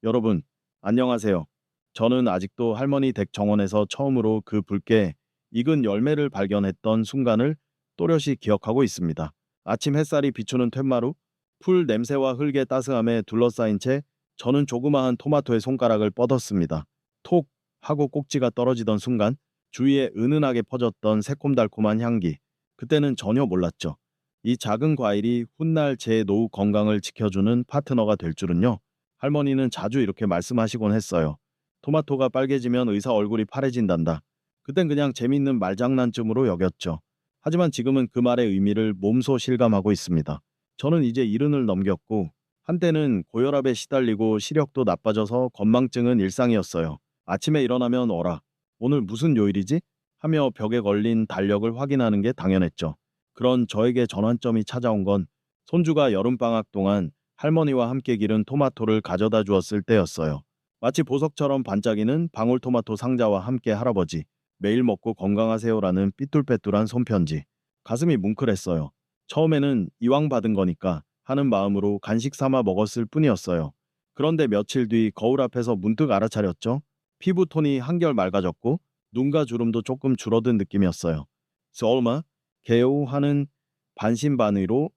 여러분, 안녕하세요. 저는 아직도 할머니 댁 정원에서 처음으로 그 붉게 익은 열매를 발견했던 순간을 또렷이 기억하고 있습니다. 아침 햇살이 비추는 툇마루, 풀 냄새와 흙의 따스함에 둘러싸인 채 저는 조그마한 토마토의 손가락을 뻗었습니다. 톡 하고 꼭지가 떨어지던 순간 주위에 은은하게 퍼졌던 새콤달콤한 향기. 그때는 전혀 몰랐죠. 이 작은 과일이 훗날 제 노후 건강을 지켜주는 파트너가 될 줄은요. 할머니는 자주 이렇게 말씀하시곤 했어요. 토마토가 빨개지면 의사 얼굴이 파래진단다. 그땐 그냥 재밌는 말장난쯤으로 여겼죠. 하지만 지금은 그 말의 의미를 몸소 실감하고 있습니다. 저는 이제 70을 넘겼고 한때는 고혈압에 시달리고 시력도 나빠져서 건망증은 일상이었어요. 아침에 일어나면 어라, 오늘 무슨 요일이지? 하며 벽에 걸린 달력을 확인하는 게 당연했죠. 그런 저에게 전환점이 찾아온 건 손주가 여름방학 동안 할머니와 함께 기른 토마토를 가져다 주었을 때였어요. 마치 보석처럼 반짝이는 방울토마토 상자와 함께 할아버지, 매일 먹고 건강하세요라는 삐뚤빼뚤한 손편지. 가슴이 뭉클했어요. 처음에는 이왕 받은 거니까 하는 마음으로 간식 삼아 먹었을 뿐이었어요. 그런데 며칠 뒤 거울 앞에서 문득 알아차렸죠. 피부톤이 한결 맑아졌고 눈과 주름도 조금 줄어든 느낌이었어요. 설마? 개요 하는 반신반의로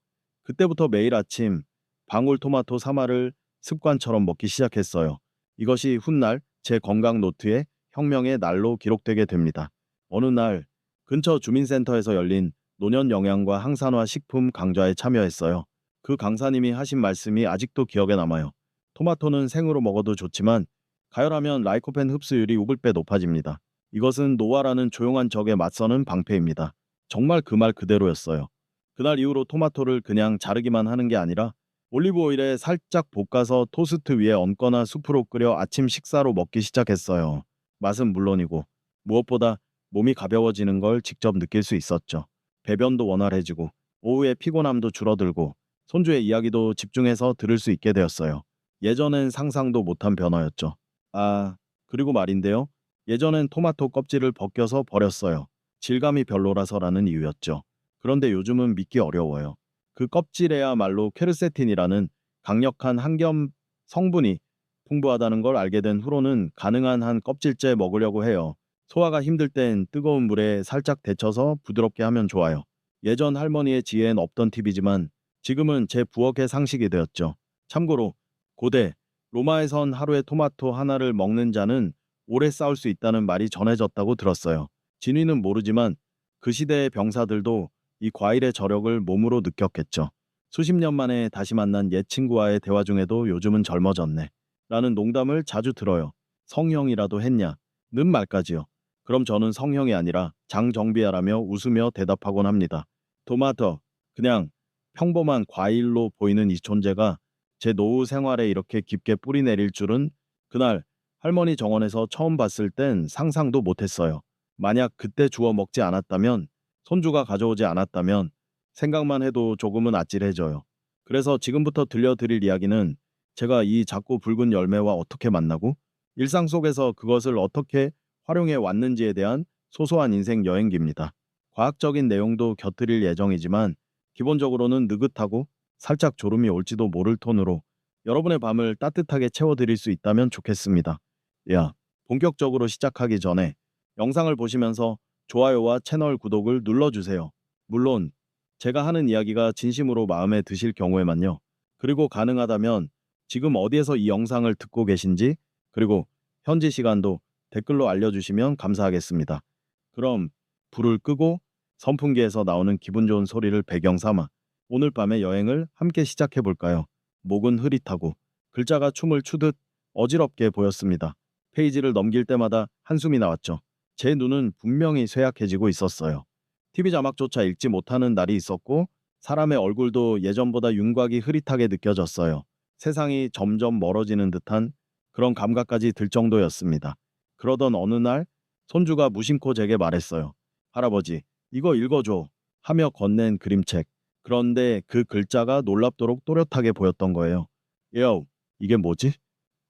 그때부터 매일 아침 방울토마토 사마를 습관처럼 먹기 시작했어요. 이것이 훗날 제 건강 노트에 혁명의 날로 기록되게 됩니다. 어느 날 근처 주민센터에서 열린 노년 영양과 항산화 식품 강좌에 참여했어요. 그 강사님이 하신 말씀이 아직도 기억에 남아요. 토마토는 생으로 먹어도 좋지만 가열하면 라이코펜 흡수율이 5배 높아집니다. 이것은 노화라는 조용한 적에 맞서는 방패입니다. 정말 그 말 그대로였어요. 그날 이후로 토마토를 그냥 자르기만 하는 게 아니라 올리브 오일에 살짝 볶아서 토스트 위에 얹거나 수프로 끓여 아침 식사로 먹기 시작했어요. 맛은 물론이고 무엇보다 몸이 가벼워지는 걸 직접 느낄 수 있었죠. 배변도 원활해지고 오후에 피곤함도 줄어들고 손주의 이야기도 집중해서 들을 수 있게 되었어요. 예전엔 상상도 못한 변화였죠. 아, 그리고 말인데요. 예전엔 토마토 껍질을 벗겨서 버렸어요. 질감이 별로라서라는 이유였죠. 그런데 요즘은 믿기 어려워요. 그 껍질에야말로 퀘르세틴이라는 강력한 항염 성분이 풍부하다는 걸 알게 된 후로는 가능한 한 껍질째 먹으려고 해요. 소화가 힘들 땐 뜨거운 물에 살짝 데쳐서 부드럽게 하면 좋아요. 예전 할머니의 지혜엔 없던 팁이지만 지금은 제 부엌의 상식이 되었죠. 참고로 고대 로마에선 하루에 토마토 하나를 먹는 자는 오래 싸울 수 있다는 말이 전해졌다고 들었어요. 진위는 모르지만 그 시대의 병사들도 이 과일의 저력을 몸으로 느꼈겠죠. 수십 년 만에 다시 만난 옛 친구와의 대화 중에도 요즘은 젊어졌네. 라는 농담을 자주 들어요. 성형이라도 했냐? 는 말까지요. 그럼 저는 성형이 아니라 장정비야라며 웃으며 대답하곤 합니다. 토마토, 그냥 평범한 과일로 보이는 이 존재가 제 노후 생활에 이렇게 깊게 뿌리 내릴 줄은 그날 할머니 정원에서 처음 봤을 땐 상상도 못했어요. 만약 그때 주워 먹지 않았다면, 손주가 가져오지 않았다면 생각만 해도 조금은 아찔해져요. 그래서 지금부터 들려드릴 이야기는 제가 이 작고 붉은 열매와 어떻게 만나고 일상 속에서 그것을 어떻게 활용해 왔는지에 대한 소소한 인생 여행기입니다. 과학적인 내용도 곁들일 예정이지만 기본적으로는 느긋하고 살짝 졸음이 올지도 모를 톤으로 여러분의 밤을 따뜻하게 채워드릴 수 있다면 좋겠습니다. 야, 본격적으로 시작하기 전에 영상을 보시면서 좋아요와 채널 구독을 눌러주세요. 물론 제가 하는 이야기가 진심으로 마음에 드실 경우에만요. 그리고 가능하다면 지금 어디에서 이 영상을 듣고 계신지 그리고 현지 시간도 댓글로 알려주시면 감사하겠습니다. 그럼 불을 끄고 선풍기에서 나오는 기분 좋은 소리를 배경 삼아 오늘 밤의 여행을 함께 시작해 볼까요? 목은 흐릿하고 글자가 춤을 추듯 어지럽게 보였습니다. 페이지를 넘길 때마다 한숨이 나왔죠. 제 눈은 분명히 쇠약해지고 있었어요. TV 자막조차 읽지 못하는 날이 있었고 사람의 얼굴도 예전보다 윤곽이 흐릿하게 느껴졌어요. 세상이 점점 멀어지는 듯한 그런 감각까지 들 정도였습니다. 그러던 어느 날 손주가 무심코 제게 말했어요. 할아버지, 이거 읽어줘 하며 건넨 그림책. 그런데 그 글자가 놀랍도록 또렷하게 보였던 거예요. 요, 이게 뭐지?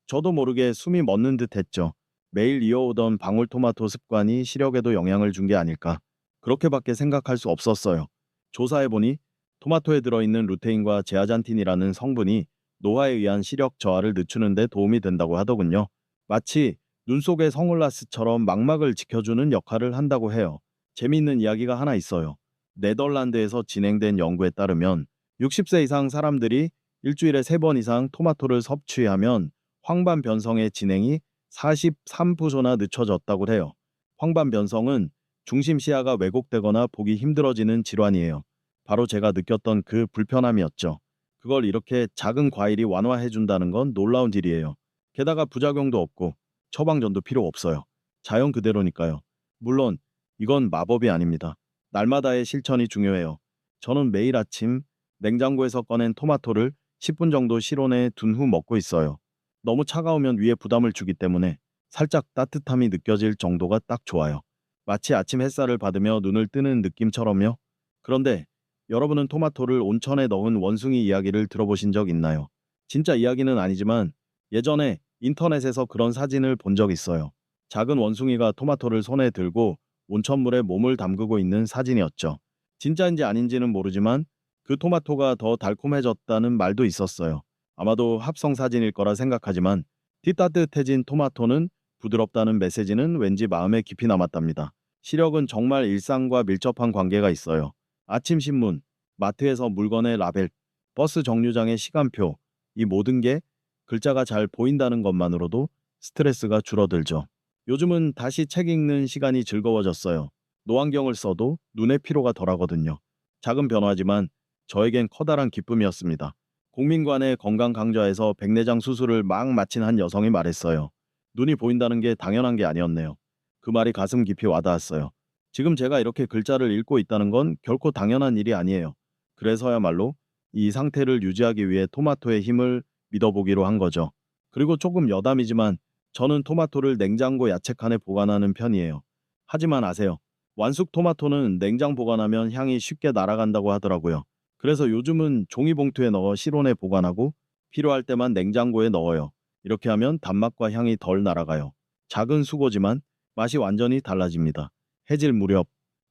저도 모르게 숨이 멎는 듯 했죠. 매일 이어오던 방울토마토 습관이 시력에도 영향을 준 게 아닐까. 그렇게밖에 생각할 수 없었어요. 조사해보니 토마토에 들어있는 루테인과 제아잔틴이라는 성분이 노화에 의한 시력 저하를 늦추는 데 도움이 된다고 하더군요. 마치 눈 속의 선글라스처럼 망막을 지켜주는 역할을 한다고 해요. 재미있는 이야기가 하나 있어요. 네덜란드에서 진행된 연구에 따르면 60세 이상 사람들이 일주일에 3번 이상 토마토를 섭취하면 황반 변성의 진행이 43%나 늦춰졌다고 해요. 황반 변성은 중심 시야가 왜곡되거나 보기 힘들어지는 질환이에요. 바로 제가 느꼈던 그 불편함이었죠. 그걸 이렇게 작은 과일이 완화해 준다는 건 놀라운 일이에요. 게다가 부작용도 없고 처방전도 필요 없어요. 자연 그대로니까요. 물론 이건 마법이 아닙니다. 날마다의 실천이 중요해요. 저는 매일 아침 냉장고에서 꺼낸 토마토를 10분 정도 실온에 둔 후 먹고 있어요. 너무 차가우면 위에 부담을 주기 때문에 살짝 따뜻함이 느껴질 정도가 딱 좋아요. 마치 아침 햇살을 받으며 눈을 뜨는 느낌처럼요. 그런데 여러분은 토마토를 온천에 넣은 원숭이 이야기를 들어보신 적 있나요? 진짜 이야기는 아니지만 예전에 인터넷에서 그런 사진을 본 적 있어요. 작은 원숭이가 토마토를 손에 들고 온천물에 몸을 담그고 있는 사진이었죠. 진짜인지 아닌지는 모르지만 그 토마토가 더 달콤해졌다는 말도 있었어요. 아마도 합성 사진일 거라 생각하지만 뒤따뜻해진 토마토는 부드럽다는 메시지는 왠지 마음에 깊이 남았답니다. 시력은 정말 일상과 밀접한 관계가 있어요. 아침 신문, 마트에서 물건의 라벨, 버스 정류장의 시간표, 이 모든 게 글자가 잘 보인다는 것만으로도 스트레스가 줄어들죠. 요즘은 다시 책 읽는 시간이 즐거워졌어요. 노안경을 써도 눈의 피로가 덜하거든요. 작은 변화지만 저에겐 커다란 기쁨이었습니다. 국민관의 건강 강좌에서 백내장 수술을 막 마친 한 여성이 말했어요. 눈이 보인다는 게 당연한 게 아니었네요. 그 말이 가슴 깊이 와닿았어요. 지금 제가 이렇게 글자를 읽고 있다는 건 결코 당연한 일이 아니에요. 그래서야말로 이 상태를 유지하기 위해 토마토의 힘을 믿어보기로 한 거죠. 그리고 조금 여담이지만 저는 토마토를 냉장고 야채칸에 보관하는 편이에요. 하지만 아세요? 완숙 토마토는 냉장 보관하면 향이 쉽게 날아간다고 하더라고요. 그래서 요즘은 종이봉투에 넣어 실온에 보관하고 필요할 때만 냉장고에 넣어요. 이렇게 하면 단맛과 향이 덜 날아가요. 작은 수고지만 맛이 완전히 달라집니다. 해질 무렵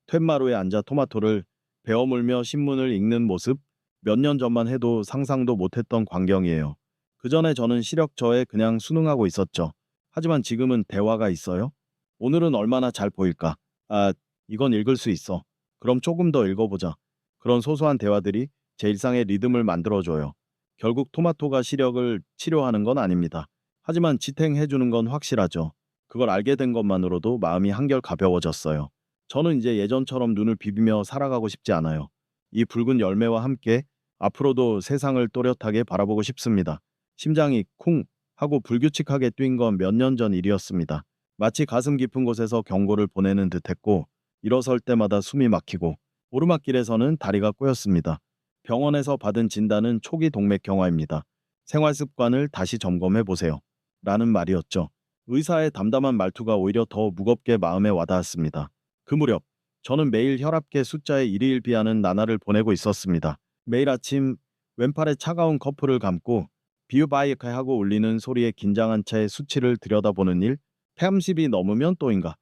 툇마루에 앉아 토마토를 베어 물며 신문을 읽는 모습, 몇 년 전만 해도 상상도 못했던 광경이에요. 그 전에 저는 시력저에 그냥 순응하고 있었죠. 하지만 지금은 대화가 있어요. 오늘은 얼마나 잘 보일까? 아, 이건 읽을 수 있어. 그럼 조금 더 읽어보자. 그런 소소한 대화들이 제 일상의 리듬을 만들어줘요. 결국 토마토가 시력을 치료하는 건 아닙니다. 하지만 지탱해주는 건 확실하죠. 그걸 알게 된 것만으로도 마음이 한결 가벼워졌어요. 저는 이제 예전처럼 눈을 비비며 살아가고 싶지 않아요. 이 붉은 열매와 함께 앞으로도 세상을 또렷하게 바라보고 싶습니다. 심장이 쿵 하고 불규칙하게 뛴 건 몇 년 전 일이었습니다. 마치 가슴 깊은 곳에서 경고를 보내는 듯했고 일어설 때마다 숨이 막히고 오르막길에서는 다리가 꼬였습니다. 병원에서 받은 진단은 초기 동맥경화입니다. 생활 습관을 다시 점검해 보세요. 라는 말이었죠. 의사의 담담한 말투가 오히려 더 무겁게 마음에 와닿았습니다. 그 무렵 저는 매일 혈압계 숫자에 일희일비하는 나날을 보내고 있었습니다. 매일 아침 왼팔에 차가운 커프를 감고 비유바이크 하고 울리는 소리에 긴장한 채 수치를 들여다보는 일, 30이 넘으면 또인가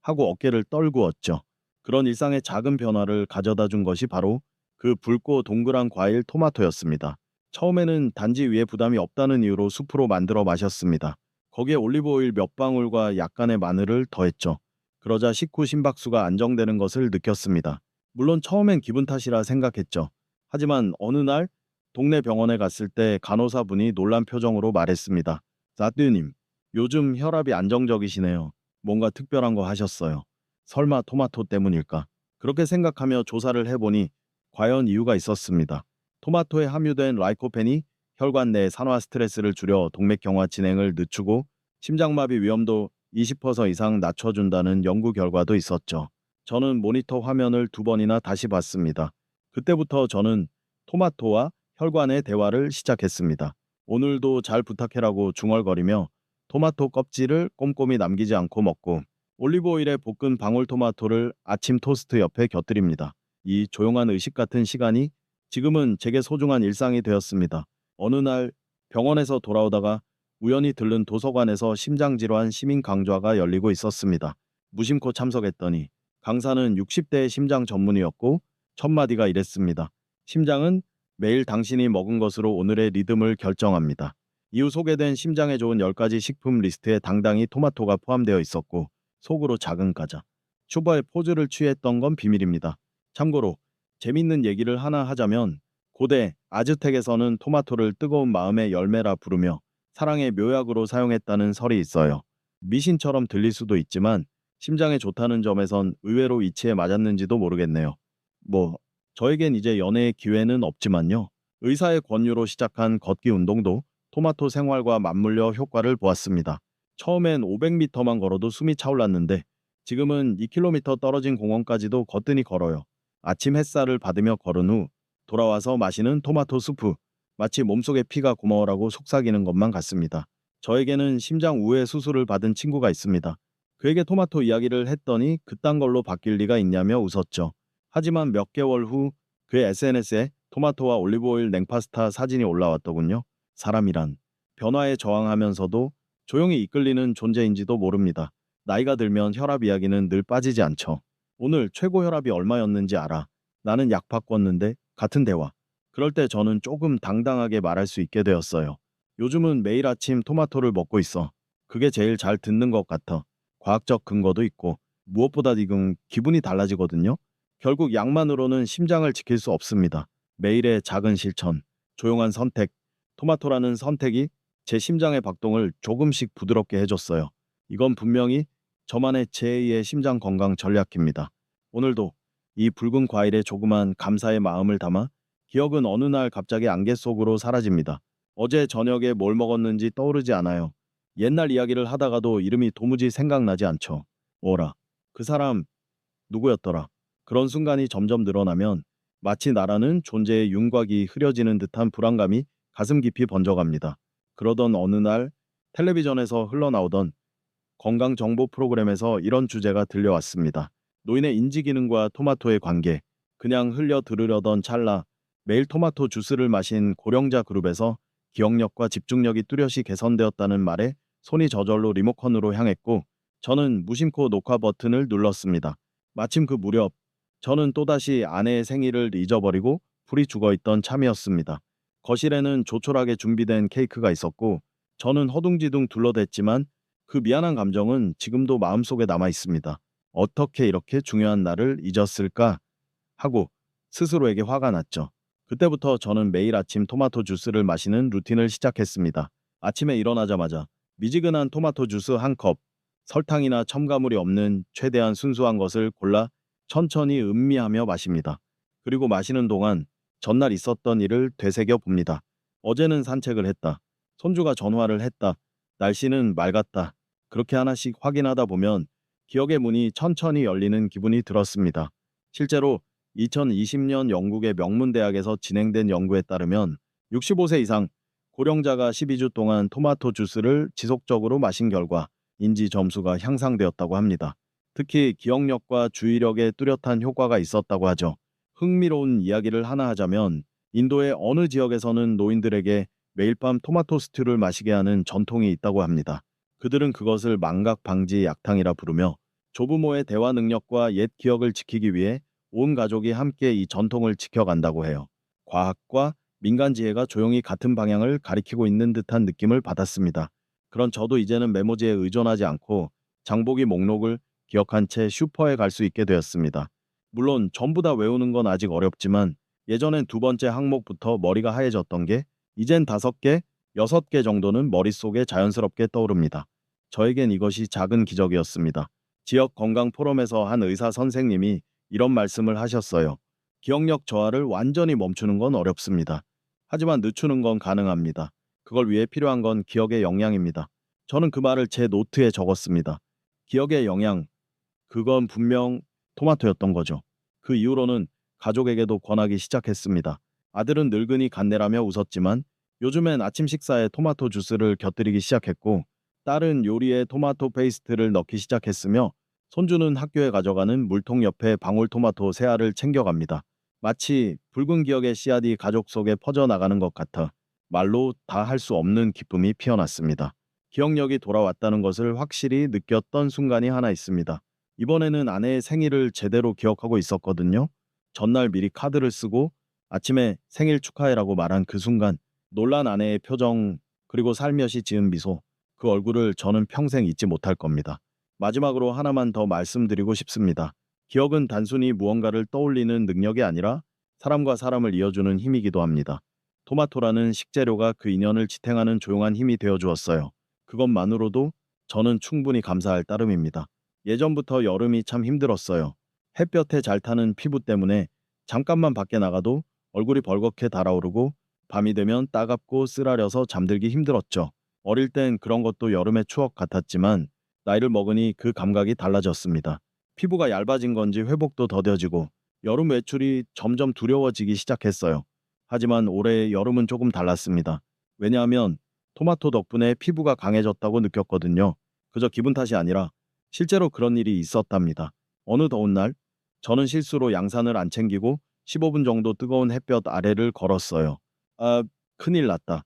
하고 어깨를 떨구었죠. 그런 일상의 작은 변화를 가져다 준 것이 바로 그 붉고 동그란 과일 토마토였습니다. 처음에는 단지 위에 부담이 없다는 이유로 수프로 만들어 마셨습니다. 거기에 올리브 오일 몇 방울과 약간의 마늘을 더했죠. 그러자 식후 심박수가 안정되는 것을 느꼈습니다. 물론 처음엔 기분 탓이라 생각했죠. 하지만 어느 날 동네 병원에 갔을 때 간호사분이 놀란 표정으로 말했습니다. 사드님, 요즘 혈압이 안정적이시네요. 뭔가 특별한 거 하셨어요. 설마 토마토 때문일까? 그렇게 생각하며 조사를 해보니 과연 이유가 있었습니다. 토마토에 함유된 라이코펜이 혈관 내 산화 스트레스를 줄여 동맥경화 진행을 늦추고 심장마비 위험도 20% 이상 낮춰준다는 연구 결과도 있었죠. 저는 모니터 화면을 2번이나 다시 봤습니다. 그때부터 저는 토마토와 혈관의 대화를 시작했습니다. 오늘도 잘 부탁해라고 중얼거리며 토마토 껍질을 꼼꼼히 남기지 않고 먹고 올리브 오일에 볶은 방울토마토를 아침 토스트 옆에 곁들입니다. 이 조용한 의식 같은 시간이 지금은 제게 소중한 일상이 되었습니다. 어느 날 병원에서 돌아오다가 우연히 들른 도서관에서 심장질환 시민 강좌가 열리고 있었습니다. 무심코 참석했더니 강사는 60대의 심장 전문의였고 첫 마디가 이랬습니다. 심장은 매일 당신이 먹은 것으로 오늘의 리듬을 결정합니다. 이후 소개된 심장에 좋은 10가지 식품 리스트에 당당히 토마토가 포함되어 있었고 속으로 작은 과자, 슈퍼의 포즈를 취했던 건 비밀입니다. 참고로 재밌는 얘기를 하나 하자면 고대 아즈텍에서는 토마토를 뜨거운 마음의 열매라 부르며 사랑의 묘약으로 사용했다는 설이 있어요. 미신처럼 들릴 수도 있지만 심장에 좋다는 점에선 의외로 이치에 맞았는지도 모르겠네요. 뭐 저에겐 이제 연애의 기회는 없지만요. 의사의 권유로 시작한 걷기 운동도 토마토 생활과 맞물려 효과를 보았습니다. 처음엔 500m만 걸어도 숨이 차올랐는데 지금은 2km 떨어진 공원까지도 거뜬히 걸어요. 아침 햇살을 받으며 걸은 후 돌아와서 마시는 토마토 수프. 마치 몸속의 피가 고마워라고 속삭이는 것만 같습니다. 저에게는 심장 우회 수술을 받은 친구가 있습니다. 그에게 토마토 이야기를 했더니 그딴 걸로 바뀔 리가 있냐며 웃었죠. 하지만 몇 개월 후 그의 SNS에 토마토와 올리브오일 냉파스타 사진이 올라왔더군요. 사람이란 변화에 저항하면서도 조용히 이끌리는 존재인지도 모릅니다. 나이가 들면 혈압 이야기는 늘 빠지지 않죠. 오늘 최고 혈압이 얼마였는지 알아. 나는 약 바꿨는데 같은 대화. 그럴 때 저는 조금 당당하게 말할 수 있게 되었어요. 요즘은 매일 아침 토마토를 먹고 있어. 그게 제일 잘 듣는 것 같아. 과학적 근거도 있고 무엇보다 지금 기분이 달라지거든요. 결국 약만으로는 심장을 지킬 수 없습니다. 매일의 작은 실천, 조용한 선택, 토마토라는 선택이 제 심장의 박동을 조금씩 부드럽게 해줬어요. 이건 분명히 저만의 제2의 심장 건강 전략입니다. 오늘도 이 붉은 과일에 조그만 감사의 마음을 담아 기억은 어느 날 갑자기 안개 속으로 사라집니다. 어제 저녁에 뭘 먹었는지 떠오르지 않아요. 옛날 이야기를 하다가도 이름이 도무지 생각나지 않죠. 오라. 그 사람 누구였더라. 그런 순간이 점점 늘어나면 마치 나라는 존재의 윤곽이 흐려지는 듯한 불안감이 가슴 깊이 번져갑니다. 그러던 어느 날 텔레비전에서 흘러나오던 건강 정보 프로그램에서 이런 주제가 들려왔습니다. 노인의 인지 기능과 토마토의 관계. 그냥 흘려 들으려던 찰나 매일 토마토 주스를 마신 고령자 그룹에서 기억력과 집중력이 뚜렷이 개선되었다는 말에 손이 저절로 리모컨으로 향했고 저는 무심코 녹화 버튼을 눌렀습니다. 마침 그 무렵 저는 또다시 아내의 생일을 잊어버리고 불이 죽어있던 참이었습니다. 거실에는 조촐하게 준비된 케이크가 있었고 저는 허둥지둥 둘러댔지만 그 미안한 감정은 지금도 마음속에 남아 있습니다. 어떻게 이렇게 중요한 날을 잊었을까 하고 스스로에게 화가 났죠. 그때부터 저는 매일 아침 토마토 주스를 마시는 루틴을 시작했습니다. 아침에 일어나자마자 미지근한 토마토 주스 한 컵, 설탕이나 첨가물이 없는 최대한 순수한 것을 골라 천천히 음미하며 마십니다. 그리고 마시는 동안 전날 있었던 일을 되새겨 봅니다. 어제는 산책을 했다. 손주가 전화를 했다. 날씨는 맑았다. 그렇게 하나씩 확인하다 보면 기억의 문이 천천히 열리는 기분이 들었습니다. 실제로 2020년 영국의 명문대학에서 진행된 연구에 따르면 65세 이상 고령자가 12주 동안 토마토 주스를 지속적으로 마신 결과 인지 점수가 향상되었다고 합니다. 특히 기억력과 주의력에 뚜렷한 효과가 있었다고 하죠. 흥미로운 이야기를 하나 하자면 인도의 어느 지역에서는 노인들에게 매일 밤 토마토 스튜를 마시게 하는 전통이 있다고 합니다. 그들은 그것을 망각 방지 약탕이라 부르며 조부모의 대화 능력과 옛 기억을 지키기 위해 온 가족이 함께 이 전통을 지켜간다고 해요. 과학과 민간 지혜가 조용히 같은 방향을 가리키고 있는 듯한 느낌을 받았습니다. 그런 저도 이제는 메모지에 의존하지 않고 장보기 목록을 기억한 채 슈퍼에 갈 수 있게 되었습니다. 물론 전부 다 외우는 건 아직 어렵지만 예전엔 두 번째 항목부터 머리가 하얘졌던 게 이젠 5개, 6개 정도는 머릿속에 자연스럽게 떠오릅니다. 저에겐 이것이 작은 기적이었습니다. 지역 건강 포럼에서 한 의사 선생님이 이런 말씀을 하셨어요. 기억력 저하를 완전히 멈추는 건 어렵습니다. 하지만 늦추는 건 가능합니다. 그걸 위해 필요한 건 기억의 역량입니다. 저는 그 말을 제 노트에 적었습니다. 기억의 역량, 그건 분명 토마토였던 거죠. 그 이후로는 가족에게도 권하기 시작했습니다. 아들은 늙은이 간내라며 웃었지만 요즘엔 아침 식사에 토마토 주스를 곁들이기 시작했고 딸은 요리에 토마토 페이스트를 넣기 시작했으며 손주는 학교에 가져가는 물통 옆에 방울토마토 세 알을 챙겨갑니다. 마치 붉은 기억의 씨앗이 가족 속에 퍼져나가는 것 같아 말로 다 할 수 없는 기쁨이 피어났습니다. 기억력이 돌아왔다는 것을 확실히 느꼈던 순간이 하나 있습니다. 이번에는 아내의 생일을 제대로 기억하고 있었거든요. 전날 미리 카드를 쓰고 아침에 생일 축하해라고 말한 그 순간 놀란 아내의 표정 그리고 살며시 지은 미소 그 얼굴을 저는 평생 잊지 못할 겁니다. 마지막으로 하나만 더 말씀드리고 싶습니다. 기억은 단순히 무언가를 떠올리는 능력이 아니라 사람과 사람을 이어주는 힘이기도 합니다. 토마토라는 식재료가 그 인연을 지탱하는 조용한 힘이 되어 주었어요. 그것만으로도 저는 충분히 감사할 따름입니다. 예전부터 여름이 참 힘들었어요. 햇볕에 잘 타는 피부 때문에 잠깐만 밖에 나가도 얼굴이 벌겋게 달아오르고 밤이 되면 따갑고 쓰라려서 잠들기 힘들었죠. 어릴 땐 그런 것도 여름의 추억 같았지만 나이를 먹으니 그 감각이 달라졌습니다. 피부가 얇아진 건지 회복도 더뎌지고 여름 외출이 점점 두려워지기 시작했어요. 하지만 올해 여름은 조금 달랐습니다. 왜냐하면 토마토 덕분에 피부가 강해졌다고 느꼈거든요. 그저 기분 탓이 아니라 실제로 그런 일이 있었답니다. 어느 더운 날 저는 실수로 양산을 안 챙기고 15분 정도 뜨거운 햇볕 아래를 걸었어요. 아, 큰일 났다.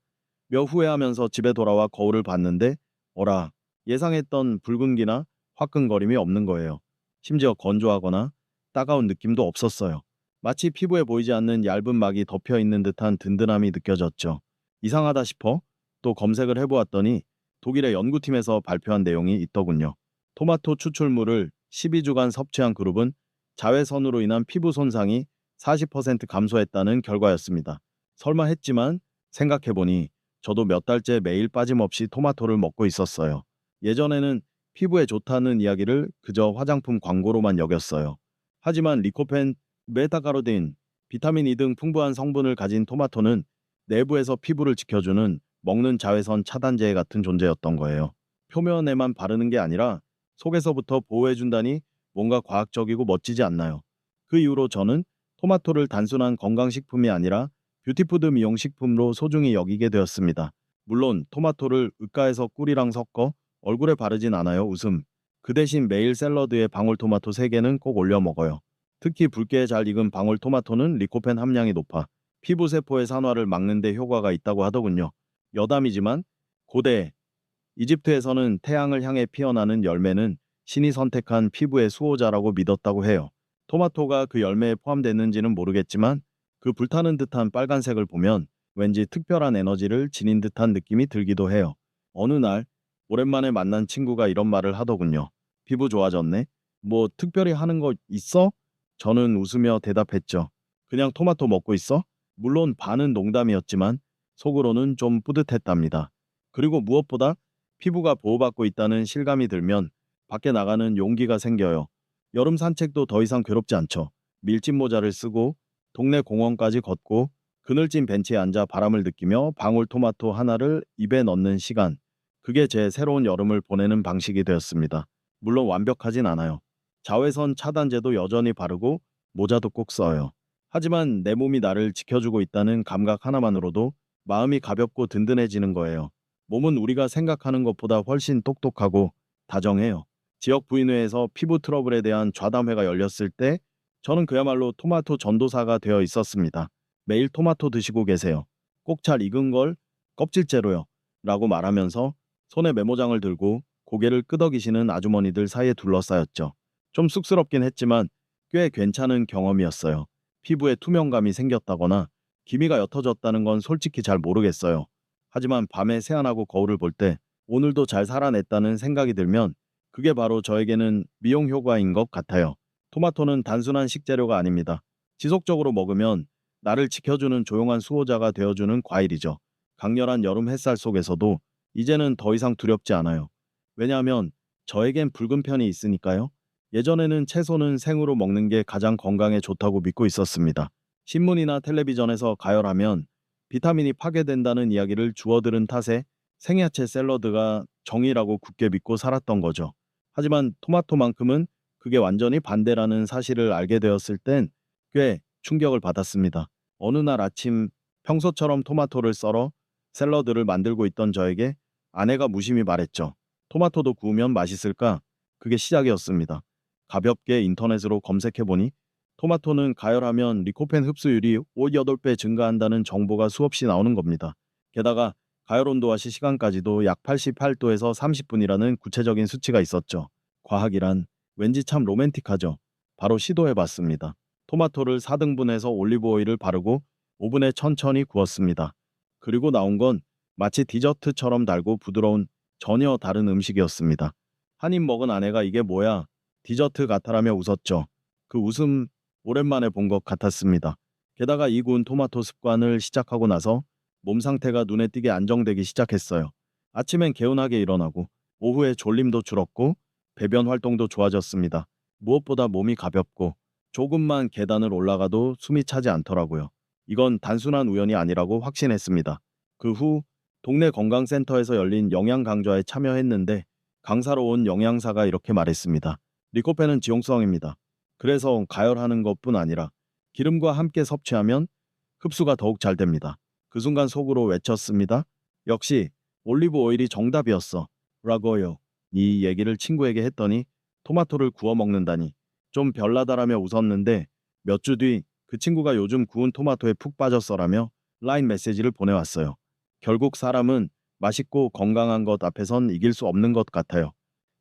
몇 후회하면서 집에 돌아와 거울을 봤는데 어라, 예상했던 붉은기나 화끈거림이 없는 거예요. 심지어 건조하거나 따가운 느낌도 없었어요. 마치 피부에 보이지 않는 얇은 막이 덮여 있는 듯한 든든함이 느껴졌죠. 이상하다 싶어 또 검색을 해보았더니 독일의 연구팀에서 발표한 내용이 있더군요. 토마토 추출물을 12주간 섭취한 그룹은 자외선으로 인한 피부 손상이 40% 감소했다는 결과였습니다. 설마 했지만 생각해보니 저도 몇 달째 매일 빠짐없이 토마토를 먹고 있었어요. 예전에는 피부에 좋다는 이야기를 그저 화장품 광고로만 여겼어요. 하지만 리코펜, 베타카로틴, 비타민 E 등 풍부한 성분을 가진 토마토는 내부에서 피부를 지켜주는 먹는 자외선 차단제 같은 존재였던 거예요. 표면에만 바르는 게 아니라 속에서부터 보호해준다니 뭔가 과학적이고 멋지지 않나요? 그 이후로 저는 토마토를 단순한 건강식품이 아니라 뷰티푸드 미용식품으로 소중히 여기게 되었습니다. 물론 토마토를 으깨서 꿀이랑 섞어 얼굴에 바르진 않아요. 웃음. 그 대신 매일 샐러드에 방울토마토 3개는 꼭 올려 먹어요. 특히 붉게 잘 익은 방울토마토는 리코펜 함량이 높아 피부세포의 산화를 막는 데 효과가 있다고 하더군요. 여담이지만 고대 이집트에서는 태양을 향해 피어나는 열매는 신이 선택한 피부의 수호자라고 믿었다고 해요. 토마토가 그 열매에 포함됐는지는 모르겠지만 그 불타는 듯한 빨간색을 보면 왠지 특별한 에너지를 지닌 듯한 느낌이 들기도 해요. 어느 날 오랜만에 만난 친구가 이런 말을 하더군요. 피부 좋아졌네? 뭐 특별히 하는 거 있어? 저는 웃으며 대답했죠. 그냥 토마토 먹고 있어? 물론 반은 농담이었지만 속으로는 좀 뿌듯했답니다. 그리고 무엇보다 피부가 보호받고 있다는 실감이 들면 밖에 나가는 용기가 생겨요. 여름 산책도 더 이상 괴롭지 않죠. 밀짚 모자를 쓰고 동네 공원까지 걷고 그늘진 벤치에 앉아 바람을 느끼며 방울토마토 하나를 입에 넣는 시간. 그게 제 새로운 여름을 보내는 방식이 되었습니다. 물론 완벽하진 않아요. 자외선 차단제도 여전히 바르고 모자도 꼭 써요. 하지만 내 몸이 나를 지켜주고 있다는 감각 하나만으로도 마음이 가볍고 든든해지는 거예요. 몸은 우리가 생각하는 것보다 훨씬 똑똑하고 다정해요. 지역 부인회에서 피부 트러블에 대한 좌담회가 열렸을 때 저는 그야말로 토마토 전도사가 되어 있었습니다. 매일 토마토 드시고 계세요. 꼭 잘 익은 걸 껍질째로요. 라고 말하면서 손에 메모장을 들고 고개를 끄덕이시는 아주머니들 사이에 둘러싸였죠. 좀 쑥스럽긴 했지만 꽤 괜찮은 경험이었어요. 피부에 투명감이 생겼다거나 기미가 옅어졌다는 건 솔직히 잘 모르겠어요. 하지만 밤에 세안하고 거울을 볼 때 오늘도 잘 살아냈다는 생각이 들면 그게 바로 저에게는 미용 효과인 것 같아요. 토마토는 단순한 식재료가 아닙니다. 지속적으로 먹으면 나를 지켜주는 조용한 수호자가 되어주는 과일이죠. 강렬한 여름 햇살 속에서도 이제는 더 이상 두렵지 않아요. 왜냐하면 저에겐 붉은 편이 있으니까요. 예전에는 채소는 생으로 먹는 게 가장 건강에 좋다고 믿고 있었습니다. 신문이나 텔레비전에서 가열하면 비타민이 파괴된다는 이야기를 주워들은 탓에 생야채 샐러드가 정이라고 굳게 믿고 살았던 거죠. 하지만 토마토만큼은 그게 완전히 반대라는 사실을 알게 되었을 땐 꽤 충격을 받았습니다. 어느 날 아침 평소처럼 토마토를 썰어 샐러드를 만들고 있던 저에게 아내가 무심히 말했죠. 토마토도 구우면 맛있을까? 그게 시작이었습니다. 가볍게 인터넷으로 검색해보니 토마토는 가열하면 리코펜 흡수율이 5-8배 증가한다는 정보가 수없이 나오는 겁니다. 게다가 가열 온도와 시간까지도 약 88도에서 30분이라는 구체적인 수치가 있었죠. 과학이란 왠지 참 로맨틱하죠. 바로 시도해봤습니다. 토마토를 4등분해서 올리브 오일을 바르고 오븐에 천천히 구웠습니다. 그리고 나온 건 마치 디저트처럼 달고 부드러운 전혀 다른 음식이었습니다. 한 입 먹은 아내가 이게 뭐야? 디저트 같아라며 웃었죠. 그 웃음 오랜만에 본 것 같았습니다. 게다가 이 구운 토마토 습관을 시작하고 나서 몸 상태가 눈에 띄게 안정되기 시작했어요. 아침엔 개운하게 일어나고 오후에 졸림도 줄었고 배변 활동도 좋아졌습니다. 무엇보다 몸이 가볍고 조금만 계단을 올라가도 숨이 차지 않더라고요. 이건 단순한 우연이 아니라고 확신했습니다. 그 후 동네 건강센터에서 열린 영양 강좌에 참여했는데 강사로 온 영양사가 이렇게 말했습니다. 리코펜은 지용성입니다. 그래서 가열하는 것뿐 아니라 기름과 함께 섭취하면 흡수가 더욱 잘 됩니다. 그 순간 속으로 외쳤습니다. 역시 올리브 오일이 정답이었어. 라고요. 이 얘기를 친구에게 했더니 토마토를 구워 먹는다니 좀 별나다라며 웃었는데 몇 주 뒤 그 친구가 요즘 구운 토마토에 푹 빠졌어라며 라인 메시지를 보내왔어요. 결국 사람은 맛있고 건강한 것 앞에선 이길 수 없는 것 같아요.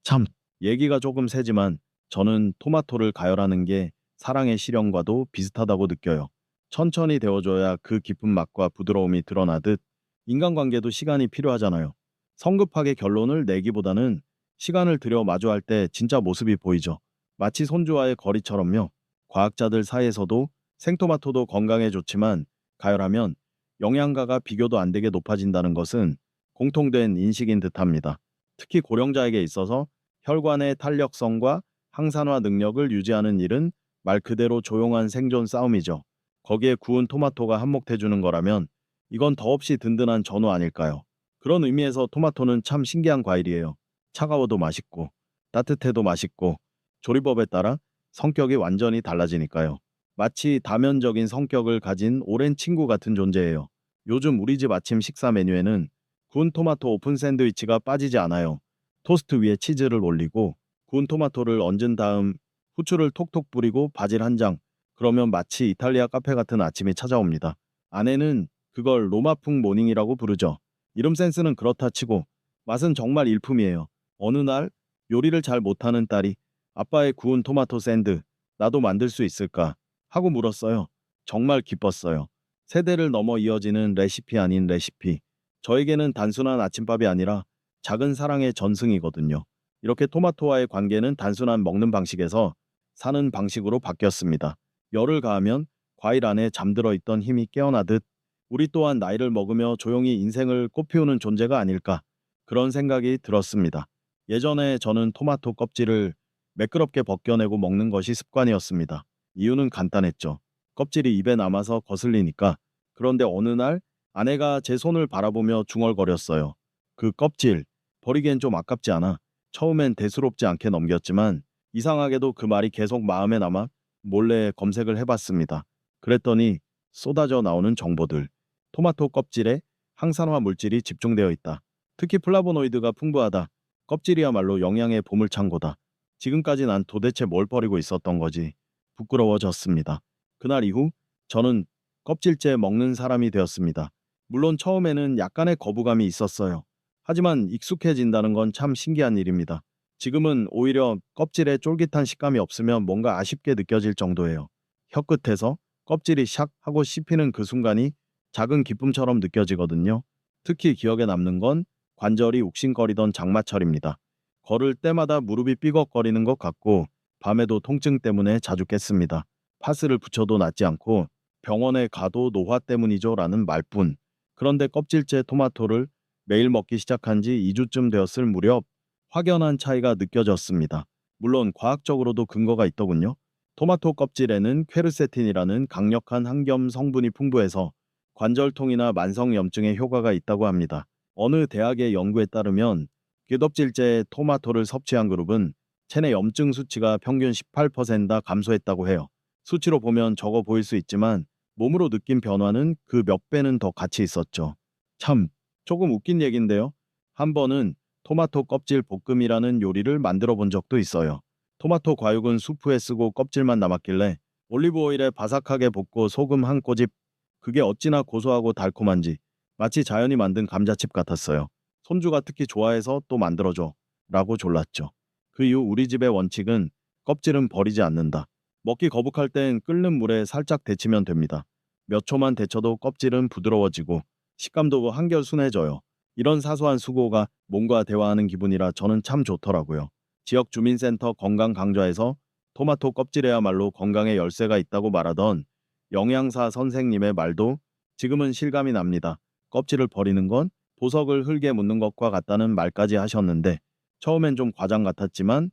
참, 얘기가 조금 세지만 저는 토마토를 가열하는 게 사랑의 실현과도 비슷하다고 느껴요. 천천히 데워줘야 그 깊은 맛과 부드러움이 드러나듯 인간관계도 시간이 필요하잖아요. 성급하게 결론을 내기보다는 시간을 들여 마주할 때 진짜 모습이 보이죠. 마치 손주와의 거리처럼요. 과학자들 사이에서도 생토마토도 건강에 좋지만 가열하면 영양가가 비교도 안 되게 높아진다는 것은 공통된 인식인 듯합니다. 특히 고령자에게 있어서 혈관의 탄력성과 항산화 능력을 유지하는 일은 말 그대로 조용한 생존 싸움이죠. 거기에 구운 토마토가 한몫해주는 거라면 이건 더없이 든든한 전후 아닐까요? 그런 의미에서 토마토는 참 신기한 과일이에요. 차가워도 맛있고 따뜻해도 맛있고 조리법에 따라 성격이 완전히 달라지니까요. 마치 다면적인 성격을 가진 오랜 친구 같은 존재예요. 요즘 우리 집 아침 식사 메뉴에는 구운 토마토 오픈 샌드위치가 빠지지 않아요. 토스트 위에 치즈를 올리고 구운 토마토를 얹은 다음 후추를 톡톡 뿌리고 바질 한 장. 그러면 마치 이탈리아 카페 같은 아침이 찾아옵니다. 아내는 그걸 로마풍 모닝이라고 부르죠. 이름 센스는 그렇다 치고 맛은 정말 일품이에요. 어느 날 요리를 잘 못하는 딸이 아빠의 구운 토마토 샌드 나도 만들 수 있을까? 하고 물었어요. 정말 기뻤어요. 세대를 넘어 이어지는 레시피 아닌 레시피. 저에게는 단순한 아침밥이 아니라 작은 사랑의 전승이거든요. 이렇게 토마토와의 관계는 단순한 먹는 방식에서 사는 방식으로 바뀌었습니다. 열을 가하면 과일 안에 잠들어 있던 힘이 깨어나듯 우리 또한 나이를 먹으며 조용히 인생을 꽃피우는 존재가 아닐까 그런 생각이 들었습니다. 예전에 저는 토마토 껍질을 매끄럽게 벗겨내고 먹는 것이 습관이었습니다. 이유는 간단했죠. 껍질이 입에 남아서 거슬리니까. 그런데 어느 날 아내가 제 손을 바라보며 중얼거렸어요. 그 껍질 버리기엔 좀 아깝지 않아. 처음엔 대수롭지 않게 넘겼지만 이상하게도 그 말이 계속 마음에 남아 몰래 검색을 해봤습니다. 그랬더니 쏟아져 나오는 정보들. 토마토 껍질에 항산화 물질이 집중되어 있다. 특히 플라보노이드가 풍부하다. 껍질이야말로 영양의 보물창고다. 지금까지 난 도대체 뭘 버리고 있었던 거지. 부끄러워졌습니다. 그날 이후 저는 껍질째 먹는 사람이 되었습니다. 물론 처음에는 약간의 거부감이 있었어요. 하지만 익숙해진다는 건 참 신기한 일입니다. 지금은 오히려 껍질에 쫄깃한 식감이 없으면 뭔가 아쉽게 느껴질 정도예요. 혀끝에서 껍질이 샥 하고 씹히는 그 순간이 작은 기쁨처럼 느껴지거든요. 특히 기억에 남는 건 관절이 욱신거리던 장마철입니다. 걸을 때마다 무릎이 삐걱거리는 것 같고 밤에도 통증 때문에 자주 깼습니다. 파스를 붙여도 낫지 않고 병원에 가도 노화 때문이죠 라는 말뿐. 그런데 껍질째 토마토를 매일 먹기 시작한 지 2주쯤 되었을 무렵 확연한 차이가 느껴졌습니다. 물론 과학적으로도 근거가 있더군요. 토마토 껍질에는 퀘르세틴이라는 강력한 항염 성분이 풍부해서 관절통이나 만성염증에 효과가 있다고 합니다. 어느 대학의 연구에 따르면 귀껍질째 토마토를 섭취한 그룹은 체내 염증 수치가 평균 18% 감소했다고 해요. 수치로 보면 적어 보일 수 있지만 몸으로 느낀 변화는 그 몇 배는 더 같이 있었죠. 참, 조금 웃긴 얘긴데요. 한 번은 토마토 껍질 볶음이라는 요리를 만들어 본 적도 있어요. 토마토 과육은 수프에 쓰고 껍질만 남았길래 올리브 오일에 바삭하게 볶고 소금 한 꼬집. 그게 어찌나 고소하고 달콤한지 마치 자연이 만든 감자칩 같았어요. 손주가 특히 좋아해서 또 만들어줘 라고 졸랐죠. 그 이후 우리 집의 원칙은 껍질은 버리지 않는다. 먹기 거북할 땐 끓는 물에 살짝 데치면 됩니다. 몇 초만 데쳐도 껍질은 부드러워지고 식감도 한결 순해져요. 이런 사소한 수고가 몸과 대화하는 기분이라 저는 참 좋더라고요. 지역 주민센터 건강 강좌에서 토마토 껍질에야말로 건강의 열쇠가 있다고 말하던 영양사 선생님의 말도 지금은 실감이 납니다. 껍질을 버리는 건 보석을 흙에 묻는 것과 같다는 말까지 하셨는데 처음엔 좀 과장 같았지만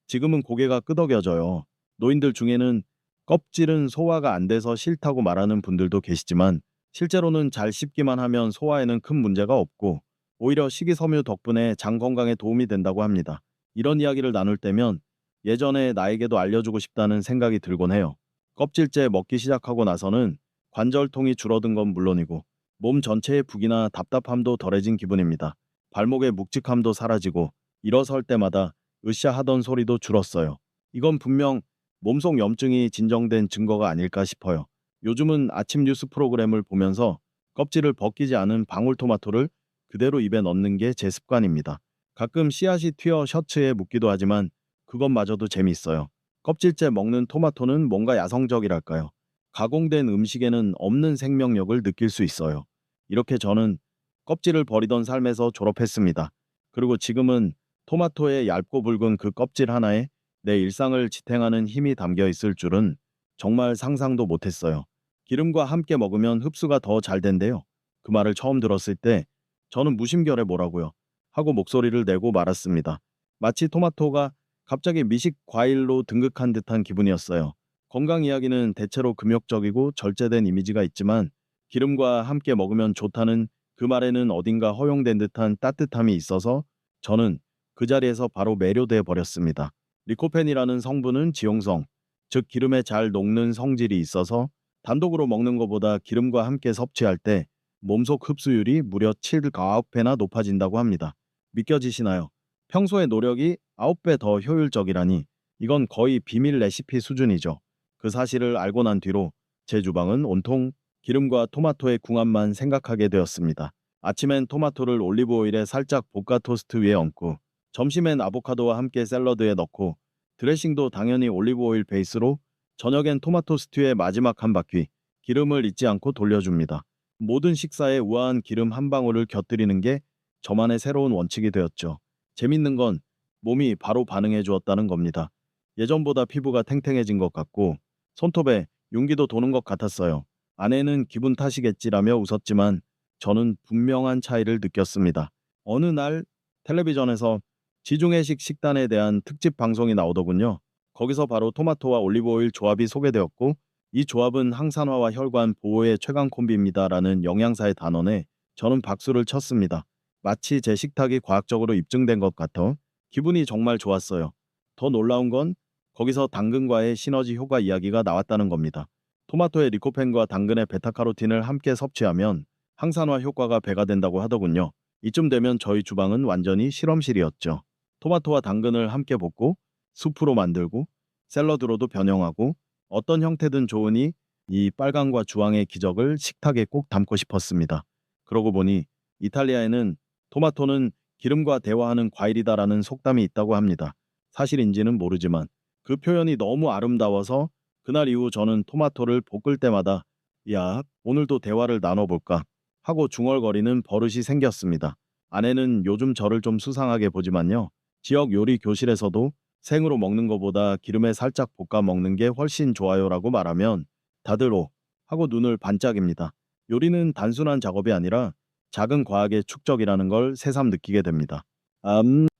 지금은 고개가 끄덕여져요. 노인들 중에는 껍질은 소화가 안 돼서 싫다고 말하는 분들도 계시지만 실제로는 잘 씹기만 하면 소화에는 큰 문제가 없고 오히려 식이섬유 덕분에 장 건강에 도움이 된다고 합니다. 이런 이야기를 나눌 때면 예전에 나에게도 알려주고 싶다는 생각이 들곤 해요. 껍질째 먹기 시작하고 나서는 관절통이 줄어든 건 물론이고 몸 전체의 붓기나 답답함도 덜해진 기분입니다. 발목의 묵직함도 사라지고 일어설 때마다 으쌰 하던 소리도 줄었어요. 이건 분명 몸속 염증이 진정된 증거가 아닐까 싶어요. 요즘은 아침 뉴스 프로그램을 보면서 껍질을 벗기지 않은 방울토마토를 그대로 입에 넣는 게 제 습관입니다. 가끔 씨앗이 튀어 셔츠에 묻기도 하지만 그것마저도 재미있어요. 껍질째 먹는 토마토는 뭔가 야성적이랄까요. 가공된 음식에는 없는 생명력을 느낄 수 있어요. 이렇게 저는 껍질을 버리던 삶에서 졸업했습니다. 그리고 지금은 토마토의 얇고 붉은 그 껍질 하나에 내 일상을 지탱하는 힘이 담겨 있을 줄은 정말 상상도 못했어요. 기름과 함께 먹으면 흡수가 더 잘 된대요. 그 말을 처음 들었을 때 저는 무심결에 뭐라고요 하고 목소리를 내고 말았습니다. 마치 토마토가 갑자기 미식 과일로 등극한 듯한 기분이었어요. 건강 이야기는 대체로 금욕적이고 절제된 이미지가 있지만 기름과 함께 먹으면 좋다는 그 말에는 어딘가 허용된 듯한 따뜻함이 있어서 저는 그 자리에서 바로 매료돼 버렸습니다. 리코펜이라는 성분은 지용성, 즉 기름에 잘 녹는 성질이 있어서 단독으로 먹는 것보다 기름과 함께 섭취할 때 몸속 흡수율이 무려 7, 9배나 높아진다고 합니다. 믿겨지시나요? 평소의 노력이 9배 더 효율적이라니 이건 거의 비밀 레시피 수준이죠. 그 사실을 알고 난 뒤로 제 주방은 온통 기름과 토마토의 궁합만 생각하게 되었습니다. 아침엔 토마토를 올리브 오일에 살짝 볶아 토스트 위에 얹고 점심엔 아보카도와 함께 샐러드에 넣고 드레싱도 당연히 올리브 오일 베이스로 저녁엔 토마토 스튜의 마지막 한 바퀴 기름을 잊지 않고 돌려줍니다. 모든 식사에 우아한 기름 한 방울을 곁들이는 게 저만의 새로운 원칙이 되었죠. 재밌는 건 몸이 바로 반응해 주었다는 겁니다. 예전보다 피부가 탱탱해진 것 같고 손톱에 윤기도 도는 것 같았어요. 아내는 기분 탓이겠지라며 웃었지만 저는 분명한 차이를 느꼈습니다. 어느 날 텔레비전에서 지중해식 식단에 대한 특집 방송이 나오더군요. 거기서 바로 토마토와 올리브 오일 조합이 소개되었고 이 조합은 항산화와 혈관 보호의 최강 콤비입니다라는 영양사의 단언에 저는 박수를 쳤습니다. 마치 제 식탁이 과학적으로 입증된 것 같아 기분이 정말 좋았어요. 더 놀라운 건 거기서 당근과의 시너지 효과 이야기가 나왔다는 겁니다. 토마토의 리코펜과 당근의 베타카로틴을 함께 섭취하면 항산화 효과가 배가 된다고 하더군요. 이쯤 되면 저희 주방은 완전히 실험실이었죠. 토마토와 당근을 함께 볶고 수프로 만들고 샐러드로도 변형하고 어떤 형태든 좋으니 이 빨강과 주황의 기적을 식탁에 꼭 담고 싶었습니다. 그러고 보니 이탈리아에는 토마토는 기름과 대화하는 과일이다라는 속담이 있다고 합니다. 사실인지는 모르지만 그 표현이 너무 아름다워서 그날 이후 저는 토마토를 볶을 때마다 야, 오늘도 대화를 나눠볼까 하고 중얼거리는 버릇이 생겼습니다. 아내는 요즘 저를 좀 수상하게 보지만요. 지역 요리 교실에서도 생으로 먹는 것보다 기름에 살짝 볶아 먹는 게 훨씬 좋아요라고 말하면 다들 오 하고 눈을 반짝입니다. 요리는 단순한 작업이 아니라 작은 과학의 축적이라는 걸 새삼 느끼게 됩니다.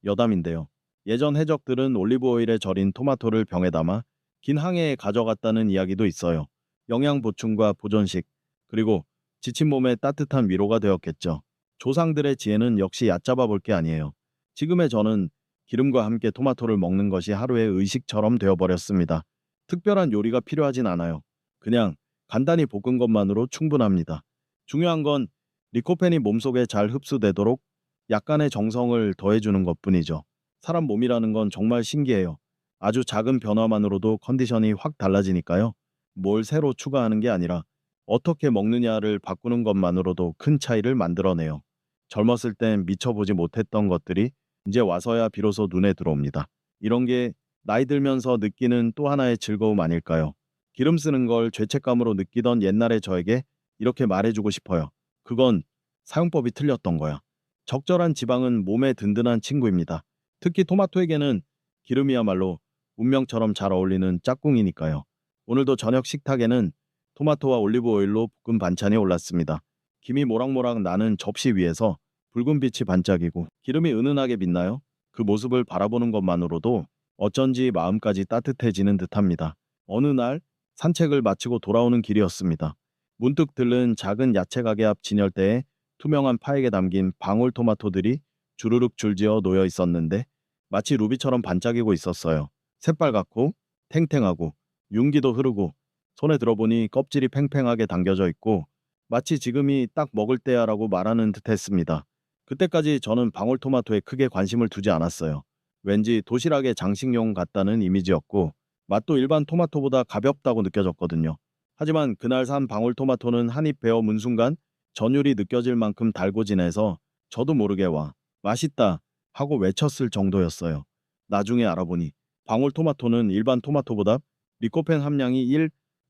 여담인데요. 예전 해적들은 올리브 오일에 절인 토마토를 병에 담아 긴 항해에 가져갔다는 이야기도 있어요. 영양 보충과 보존식, 그리고 지친 몸에 따뜻한 위로가 되었겠죠. 조상들의 지혜는 역시 얕잡아 볼 게 아니에요. 지금의 저는 기름과 함께 토마토를 먹는 것이 하루의 의식처럼 되어버렸습니다. 특별한 요리가 필요하진 않아요. 그냥 간단히 볶은 것만으로 충분합니다. 중요한 건 리코펜이 몸속에 잘 흡수되도록 약간의 정성을 더해주는 것뿐이죠. 사람 몸이라는 건 정말 신기해요. 아주 작은 변화만으로도 컨디션이 확 달라지니까요. 뭘 새로 추가하는 게 아니라 어떻게 먹느냐를 바꾸는 것만으로도 큰 차이를 만들어내요. 젊었을 땐 미쳐보지 못했던 것들이 이제 와서야 비로소 눈에 들어옵니다. 이런 게 나이 들면서 느끼는 또 하나의 즐거움 아닐까요? 기름 쓰는 걸 죄책감으로 느끼던 옛날의 저에게 이렇게 말해주고 싶어요. 그건 사용법이 틀렸던 거야. 적절한 지방은 몸에 든든한 친구입니다. 특히 토마토에게는 기름이야말로 운명처럼 잘 어울리는 짝꿍이니까요. 오늘도 저녁 식탁에는 토마토와 올리브 오일로 볶은 반찬이 올랐습니다. 김이 모락모락 나는 접시 위에서 붉은 빛이 반짝이고 기름이 은은하게 빛나요. 그 모습을 바라보는 것만으로도 어쩐지 마음까지 따뜻해지는 듯합니다. 어느 날 산책을 마치고 돌아오는 길이었습니다. 문득 들른 작은 야채 가게 앞 진열대에 투명한 파액에 담긴 방울토마토들이 주르륵 줄지어 놓여 있었는데 마치 루비처럼 반짝이고 있었어요. 새빨갛고 탱탱하고 윤기도 흐르고 손에 들어보니 껍질이 팽팽하게 당겨져 있고 마치 지금이 딱 먹을 때야라고 말하는 듯했습니다. 그때까지 저는 방울토마토에 크게 관심을 두지 않았어요. 왠지 도시락의 장식용 같다는 이미지였고 맛도 일반 토마토보다 가볍다고 느껴졌거든요. 하지만 그날 산 방울토마토는 한 입 베어 문 순간 전율이 느껴질 만큼 달고 진해서 저도 모르게 와 맛있다 하고 외쳤을 정도였어요. 나중에 알아보니 방울토마토는 일반 토마토보다 리코펜 함량이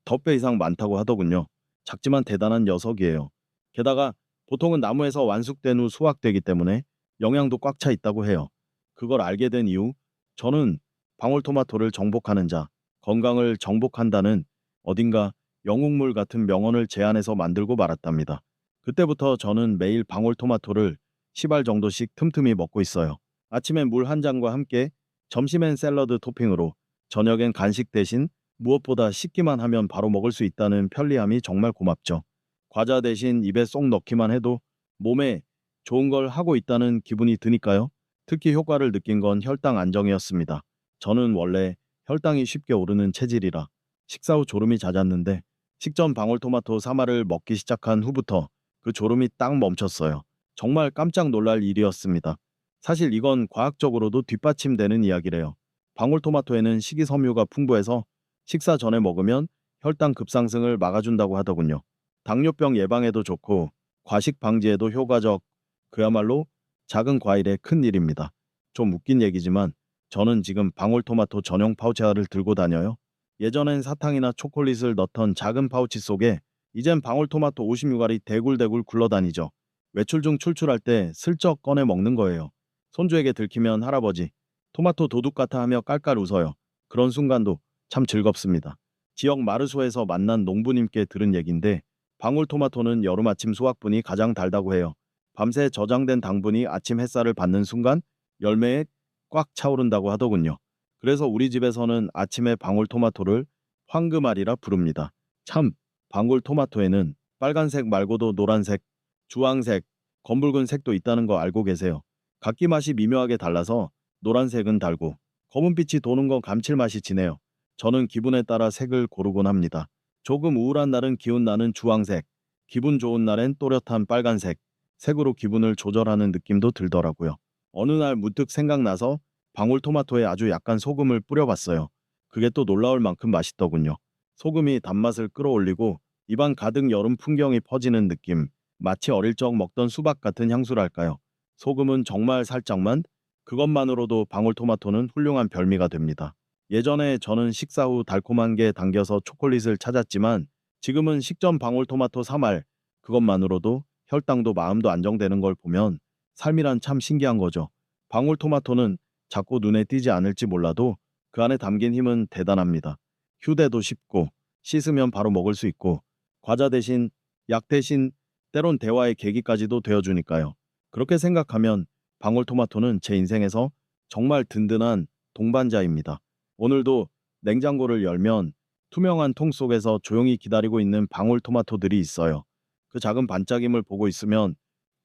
1배 이상 많다고 하더군요. 작지만 대단한 녀석이에요. 게다가 보통은 나무에서 완숙된 후 수확되기 때문에 영양도 꽉 차 있다고 해요. 그걸 알게 된 이후 저는 방울토마토를 정복하는 자, 건강을 정복한다는 어딘가 영웅물 같은 명언을 제 안에서 만들고 말았답니다. 그때부터 저는 매일 방울토마토를 10알 정도씩 틈틈이 먹고 있어요. 아침엔 물 한 잔과 함께, 점심엔 샐러드 토핑으로, 저녁엔 간식 대신 무엇보다 씻기만 하면 바로 먹을 수 있다는 편리함이 정말 고맙죠. 과자 대신 입에 쏙 넣기만 해도 몸에 좋은 걸 하고 있다는 기분이 드니까요. 특히 효과를 느낀 건 혈당 안정이었습니다. 저는 원래 혈당이 쉽게 오르는 체질이라 식사 후 졸음이 잦았는데 식전 방울토마토 3알을 먹기 시작한 후부터 그 졸음이 딱 멈췄어요. 정말 깜짝 놀랄 일이었습니다. 사실 이건 과학적으로도 뒷받침되는 이야기래요. 방울토마토에는 식이섬유가 풍부해서 식사 전에 먹으면 혈당 급상승을 막아준다고 하더군요. 당뇨병 예방에도 좋고 과식 방지에도 효과적, 그야말로 작은 과일의 큰 일입니다. 좀 웃긴 얘기지만 저는 지금 방울토마토 전용 파우치를 들고 다녀요. 예전엔 사탕이나 초콜릿을 넣던 작은 파우치 속에 이젠 방울토마토 56알이 대굴대굴 굴러다니죠. 외출 중 출출할 때 슬쩍 꺼내 먹는 거예요. 손주에게 들키면 할아버지, 토마토 도둑 같아 하며 깔깔 웃어요. 그런 순간도 참 즐겁습니다. 지역 마르소에서 만난 농부님께 들은 얘긴데 방울토마토는 여름 아침 수확분이 가장 달다고 해요. 밤새 저장된 당분이 아침 햇살을 받는 순간 열매에 꽉 차오른다고 하더군요. 그래서 우리 집에서는 아침에 방울토마토를 황금알이라 부릅니다. 참, 방울토마토에는 빨간색 말고도 노란색, 주황색, 검붉은 색도 있다는 거 알고 계세요? 각기 맛이 미묘하게 달라서 노란색은 달고 검은빛이 도는 건 감칠맛이 진해요. 저는 기분에 따라 색을 고르곤 합니다. 조금 우울한 날은 기운 나는 주황색, 기분 좋은 날엔 또렷한 빨간색, 색으로 기분을 조절하는 느낌도 들더라고요. 어느 날 문득 생각나서 방울토마토에 아주 약간 소금을 뿌려봤어요. 그게 또 놀라울 만큼 맛있더군요. 소금이 단맛을 끌어올리고 입안 가득 여름 풍경이 퍼지는 느낌, 마치 어릴 적 먹던 수박 같은 향수랄까요. 소금은 정말 살짝만, 그것만으로도 방울토마토는 훌륭한 별미가 됩니다. 예전에 저는 식사 후 달콤한 게 당겨서 초콜릿을 찾았지만 지금은 식전 방울토마토 3알, 그것만으로도 혈당도 마음도 안정되는 걸 보면 삶이란 참 신기한 거죠. 방울토마토는 자꾸 눈에 띄지 않을지 몰라도 그 안에 담긴 힘은 대단합니다. 휴대도 쉽고 씻으면 바로 먹을 수 있고 과자 대신 약 대신 때론 대화의 계기까지도 되어주니까요. 그렇게 생각하면 방울토마토는 제 인생에서 정말 든든한 동반자입니다. 오늘도 냉장고를 열면 투명한 통 속에서 조용히 기다리고 있는 방울토마토들이 있어요. 그 작은 반짝임을 보고 있으면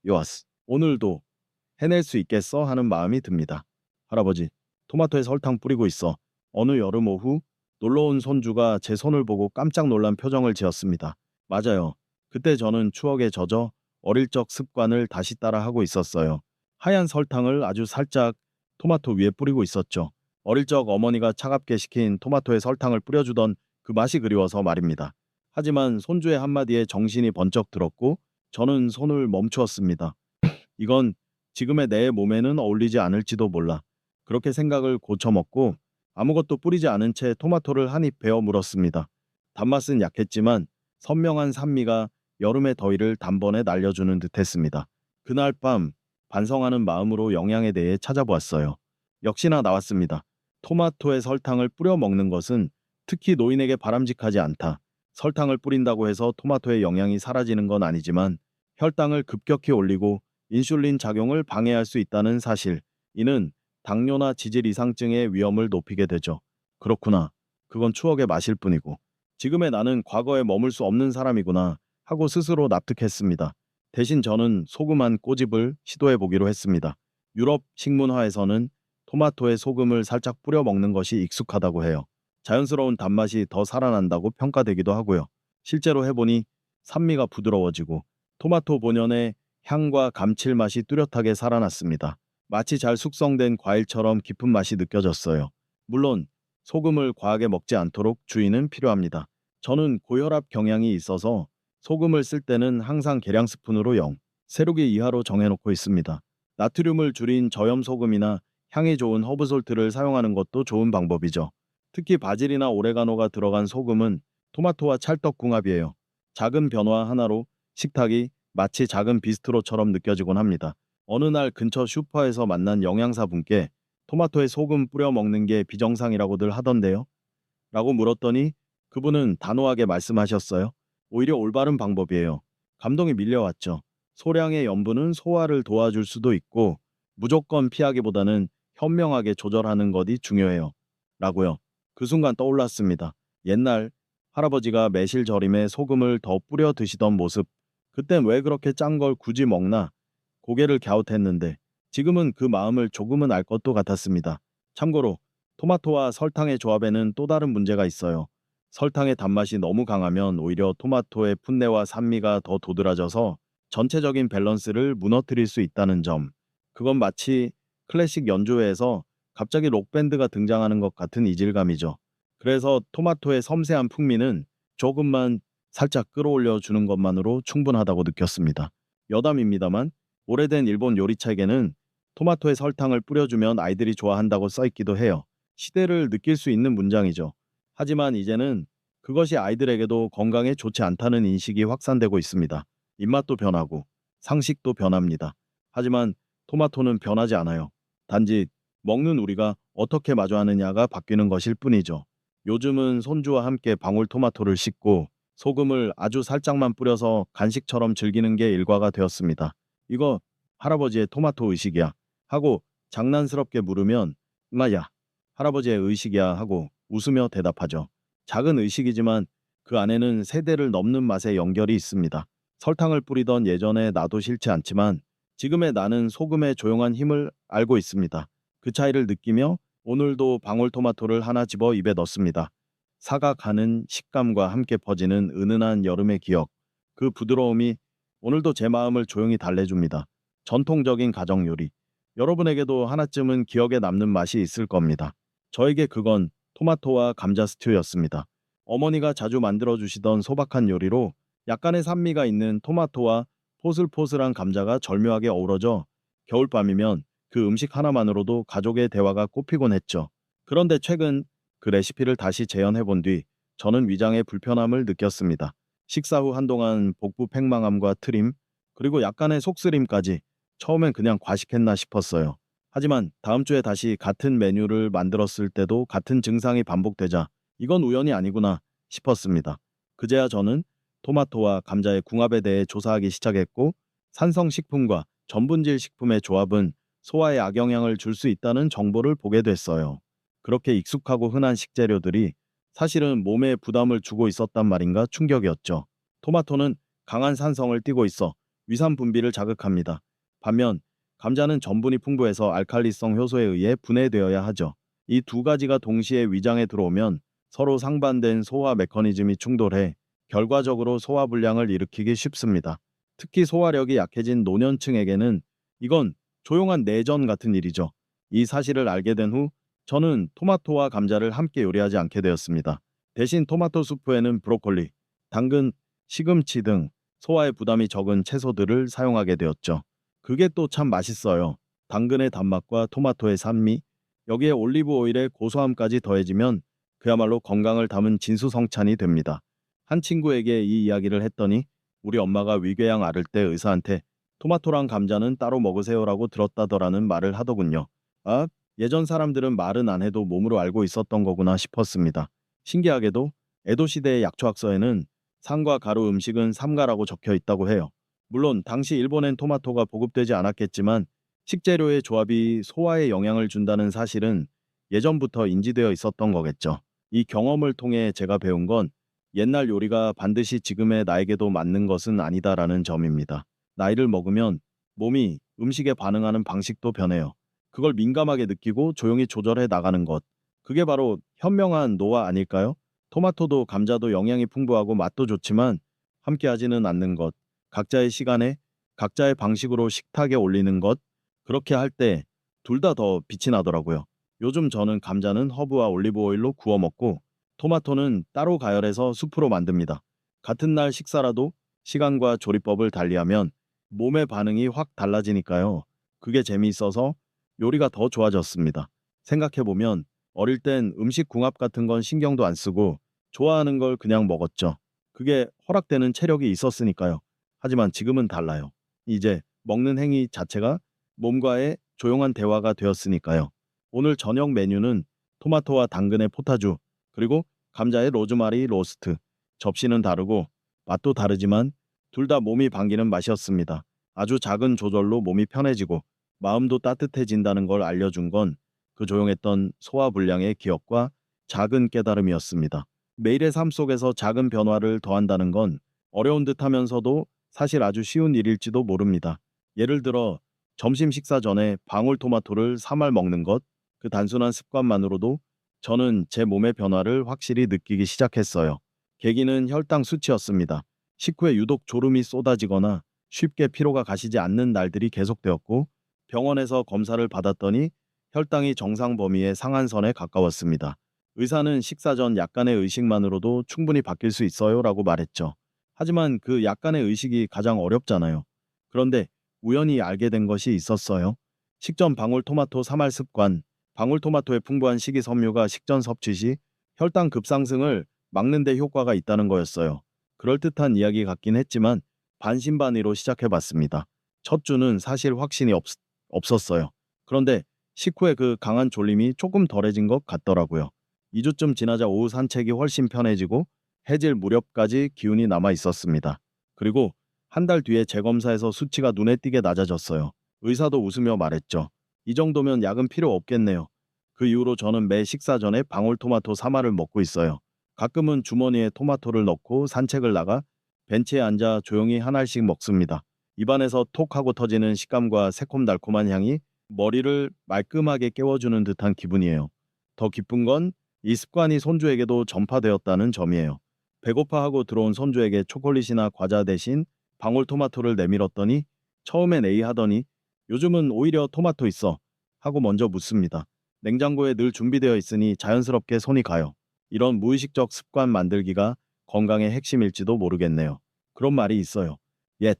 요아스, 오늘도 해낼 수 있겠어 하는 마음이 듭니다. 할아버지, 토마토에 설탕 뿌리고 있어. 어느 여름 오후 놀러온 손주가 제 손을 보고 깜짝 놀란 표정을 지었습니다. 맞아요. 그때 저는 추억에 젖어 어릴 적 습관을 다시 따라하고 있었어요. 하얀 설탕을 아주 살짝 토마토 위에 뿌리고 있었죠. 어릴 적 어머니가 차갑게 식힌 토마토에 설탕을 뿌려주던 그 맛이 그리워서 말입니다. 하지만 손주의 한마디에 정신이 번쩍 들었고 저는 손을 멈추었습니다. 이건 지금의 내 몸에는 어울리지 않을지도 몰라. 그렇게 생각을 고쳐먹고 아무것도 뿌리지 않은 채 토마토를 한 입 베어 물었습니다. 단맛은 약했지만 선명한 산미가 여름의 더위를 단번에 날려주는 듯했습니다. 그날 밤 반성하는 마음으로 영양에 대해 찾아보았어요. 역시나 나왔습니다. 토마토에 설탕을 뿌려 먹는 것은 특히 노인에게 바람직하지 않다. 설탕을 뿌린다고 해서 토마토의 영양이 사라지는 건 아니지만 혈당을 급격히 올리고 인슐린 작용을 방해할 수 있다는 사실. 이는 당뇨나 지질 이상증의 위험을 높이게 되죠. 그렇구나. 그건 추억의 맛일 뿐이고. 지금의 나는 과거에 머물 수 없는 사람이구나 하고 스스로 납득했습니다. 대신 저는 소금 한 꼬집을 시도해 보기로 했습니다. 유럽 식문화에서는 토마토에 소금을 살짝 뿌려 먹는 것이 익숙하다고 해요. 자연스러운 단맛이 더 살아난다고 평가되기도 하고요. 실제로 해보니 산미가 부드러워지고 토마토 본연의 향과 감칠맛이 뚜렷하게 살아났습니다. 마치 잘 숙성된 과일처럼 깊은 맛이 느껴졌어요. 물론 소금을 과하게 먹지 않도록 주의는 필요합니다. 저는 고혈압 경향이 있어서 소금을 쓸 때는 항상 계량 스푼으로 0, 세루기 이하로 정해놓고 있습니다. 나트륨을 줄인 저염 소금이나 향이 좋은 허브솔트를 사용하는 것도 좋은 방법이죠. 특히 바질이나 오레가노가 들어간 소금은 토마토와 찰떡궁합이에요. 작은 변화 하나로 식탁이 마치 작은 비스트로처럼 느껴지곤 합니다. 어느 날 근처 슈퍼에서 만난 영양사분께 토마토에 소금 뿌려 먹는 게 비정상이라고들 하던데요? 라고 물었더니 그분은 단호하게 말씀하셨어요. 오히려 올바른 방법이에요. 감동이 밀려왔죠. 소량의 염분은 소화를 도와줄 수도 있고 무조건 피하기보다는 현명하게 조절하는 것이 중요해요. 라고요. 그 순간 떠올랐습니다. 옛날 할아버지가 매실 절임에 소금을 더 뿌려 드시던 모습. 그땐 왜 그렇게 짠 걸 굳이 먹나? 고개를 갸웃했는데 지금은 그 마음을 조금은 알 것도 같았습니다. 참고로 토마토와 설탕의 조합에는 또 다른 문제가 있어요. 설탕의 단맛이 너무 강하면 오히려 토마토의 풋내와 산미가 더 도드라져서 전체적인 밸런스를 무너뜨릴 수 있다는 점. 그건 마치 클래식 연주회에서 갑자기 록밴드가 등장하는 것 같은 이질감이죠. 그래서 토마토의 섬세한 풍미는 조금만 살짝 끌어올려 주는 것만으로 충분하다고 느꼈습니다. 여담입니다만 오래된 일본 요리책에는 토마토에 설탕을 뿌려주면 아이들이 좋아한다고 써있기도 해요. 시대를 느낄 수 있는 문장이죠. 하지만 이제는 그것이 아이들에게도 건강에 좋지 않다는 인식이 확산되고 있습니다. 입맛도 변하고 상식도 변합니다. 하지만 토마토는 변하지 않아요. 단지 먹는 우리가 어떻게 마주하느냐가 바뀌는 것일 뿐이죠. 요즘은 손주와 함께 방울토마토를 씻고 소금을 아주 살짝만 뿌려서 간식처럼 즐기는 게 일과가 되었습니다. 이거 할아버지의 토마토 의식이야 하고 장난스럽게 물으면 마야 할아버지의 의식이야 하고 웃으며 대답하죠. 작은 의식이지만 그 안에는 세대를 넘는 맛의 연결이 있습니다. 설탕을 뿌리던 예전에 나도 싫지 않지만 지금의 나는 소금의 조용한 힘을 알고 있습니다. 그 차이를 느끼며 오늘도 방울토마토를 하나 집어 입에 넣습니다. 사각 가는 식감과 함께 퍼지는 은은한 여름의 기억. 그 부드러움이 오늘도 제 마음을 조용히 달래줍니다. 전통적인 가정 요리. 여러분에게도 하나쯤은 기억에 남는 맛이 있을 겁니다. 저에게 그건 토마토와 감자 스튜였습니다. 어머니가 자주 만들어 주시던 소박한 요리로 약간의 산미가 있는 토마토와 포슬포슬한 감자가 절묘하게 어우러져 겨울밤이면 그 음식 하나만으로도 가족의 대화가 꽃피곤 했죠. 그런데 최근 그 레시피를 다시 재현해 본 뒤 저는 위장의 불편함을 느꼈습니다. 식사 후 한동안 복부 팽만함과 트림, 그리고 약간의 속쓰림까지. 처음엔 그냥 과식했나 싶었어요. 하지만 다음 주에 다시 같은 메뉴를 만들었을 때도 같은 증상이 반복되자 이건 우연이 아니구나 싶었습니다. 그제야 저는 토마토와 감자의 궁합에 대해 조사하기 시작했고 산성식품과 전분질 식품의 조합은 소화에 악영향을 줄 수 있다는 정보를 보게 됐어요. 그렇게 익숙하고 흔한 식재료들이 사실은 몸에 부담을 주고 있었단 말인가 충격이었죠. 토마토는 강한 산성을 띠고 있어 위산 분비를 자극합니다. 반면 감자는 전분이 풍부해서 알칼리성 효소에 의해 분해되어야 하죠. 이 두 가지가 동시에 위장에 들어오면 서로 상반된 소화 메커니즘이 충돌해 결과적으로 소화불량을 일으키기 쉽습니다. 특히 소화력이 약해진 노년층에게는 이건 조용한 내전 같은 일이죠. 이 사실을 알게 된 후 저는 토마토와 감자를 함께 요리하지 않게 되었습니다. 대신 토마토 수프에는 브로콜리, 당근, 시금치 등 소화에 부담이 적은 채소들을 사용하게 되었죠. 그게 또 참 맛있어요. 당근의 단맛과 토마토의 산미, 여기에 올리브 오일의 고소함까지 더해지면 그야말로 건강을 담은 진수성찬이 됩니다. 한 친구에게 이 이야기를 했더니 우리 엄마가 위궤양 앓을 때 의사한테 토마토랑 감자는 따로 먹으세요라고 들었다더라는 말을 하더군요. 아, 예전 사람들은 말은 안 해도 몸으로 알고 있었던 거구나 싶었습니다. 신기하게도 에도 시대의 약초학서에는 상과 가루 음식은 삼가라고 적혀 있다고 해요. 물론 당시 일본엔 토마토가 보급되지 않았겠지만 식재료의 조합이 소화에 영향을 준다는 사실은 예전부터 인지되어 있었던 거겠죠. 이 경험을 통해 제가 배운 건 옛날 요리가 반드시 지금의 나에게도 맞는 것은 아니다라는 점입니다. 나이를 먹으면 몸이 음식에 반응하는 방식도 변해요. 그걸 민감하게 느끼고 조용히 조절해 나가는 것. 그게 바로 현명한 노화 아닐까요? 토마토도 감자도 영양이 풍부하고 맛도 좋지만 함께 하지는 않는 것. 각자의 시간에 각자의 방식으로 식탁에 올리는 것. 그렇게 할 때 둘 다 더 빛이 나더라고요. 요즘 저는 감자는 허브와 올리브 오일로 구워 먹고 토마토는 따로 가열해서 수프로 만듭니다. 같은 날 식사라도 시간과 조리법을 달리하면 몸의 반응이 확 달라지니까요. 그게 재미있어서 요리가 더 좋아졌습니다. 생각해보면 어릴 땐 음식 궁합 같은 건 신경도 안 쓰고 좋아하는 걸 그냥 먹었죠. 그게 허락되는 체력이 있었으니까요. 하지만 지금은 달라요. 이제 먹는 행위 자체가 몸과의 조용한 대화가 되었으니까요. 오늘 저녁 메뉴는 토마토와 당근의 포타주, 그리고 감자의 로즈마리 로스트. 접시는 다르고 맛도 다르지만 둘 다 몸이 반기는 맛이었습니다. 아주 작은 조절로 몸이 편해지고 마음도 따뜻해진다는 걸 알려준 건 그 조용했던 소화불량의 기억과 작은 깨달음이었습니다. 매일의 삶 속에서 작은 변화를 더한다는 건 어려운 듯 하면서도 사실 아주 쉬운 일일지도 모릅니다. 예를 들어 점심 식사 전에 방울토마토를 3알 먹는 것, 그 단순한 습관만으로도 저는 제 몸의 변화를 확실히 느끼기 시작했어요. 계기는 혈당 수치였습니다. 식후에 유독 졸음이 쏟아지거나 쉽게 피로가 가시지 않는 날들이 계속되었고 병원에서 검사를 받았더니 혈당이 정상 범위의 상한선에 가까웠습니다. 의사는 식사 전 약간의 의식만으로도 충분히 바뀔 수 있어요 라고 말했죠. 하지만 그 약간의 의식이 가장 어렵잖아요. 그런데 우연히 알게 된 것이 있었어요. 식전 방울토마토 3알 습관. 방울토마토의 풍부한 식이섬유가 식전 섭취 시 혈당 급상승을 막는 데 효과가 있다는 거였어요. 그럴듯한 이야기 같긴 했지만 반신반의로 시작해봤습니다. 첫 주는 사실 확신이 없었어요. 그런데 식후에 그 강한 졸림이 조금 덜해진 것 같더라고요. 2주쯤 지나자 오후 산책이 훨씬 편해지고 해질 무렵까지 기운이 남아 있었습니다. 그리고 한 달 뒤에 재검사에서 수치가 눈에 띄게 낮아졌어요. 의사도 웃으며 말했죠. 이 정도면 약은 필요 없겠네요. 그 이후로 저는 매 식사 전에 방울토마토 3알을 먹고 있어요. 가끔은 주머니에 토마토를 넣고 산책을 나가 벤치에 앉아 조용히 한 알씩 먹습니다. 입안에서 톡 하고 터지는 식감과 새콤달콤한 향이 머리를 말끔하게 깨워주는 듯한 기분이에요. 더 기쁜 건 이 습관이 손주에게도 전파되었다는 점이에요. 배고파하고 들어온 손주에게 초콜릿이나 과자 대신 방울토마토를 내밀었더니 처음엔 에이 하더니 요즘은 오히려 토마토 있어 하고 먼저 묻습니다. 냉장고에 늘 준비되어 있으니 자연스럽게 손이 가요. 이런 무의식적 습관 만들기가 건강의 핵심일지도 모르겠네요. 그런 말이 있어요. 옛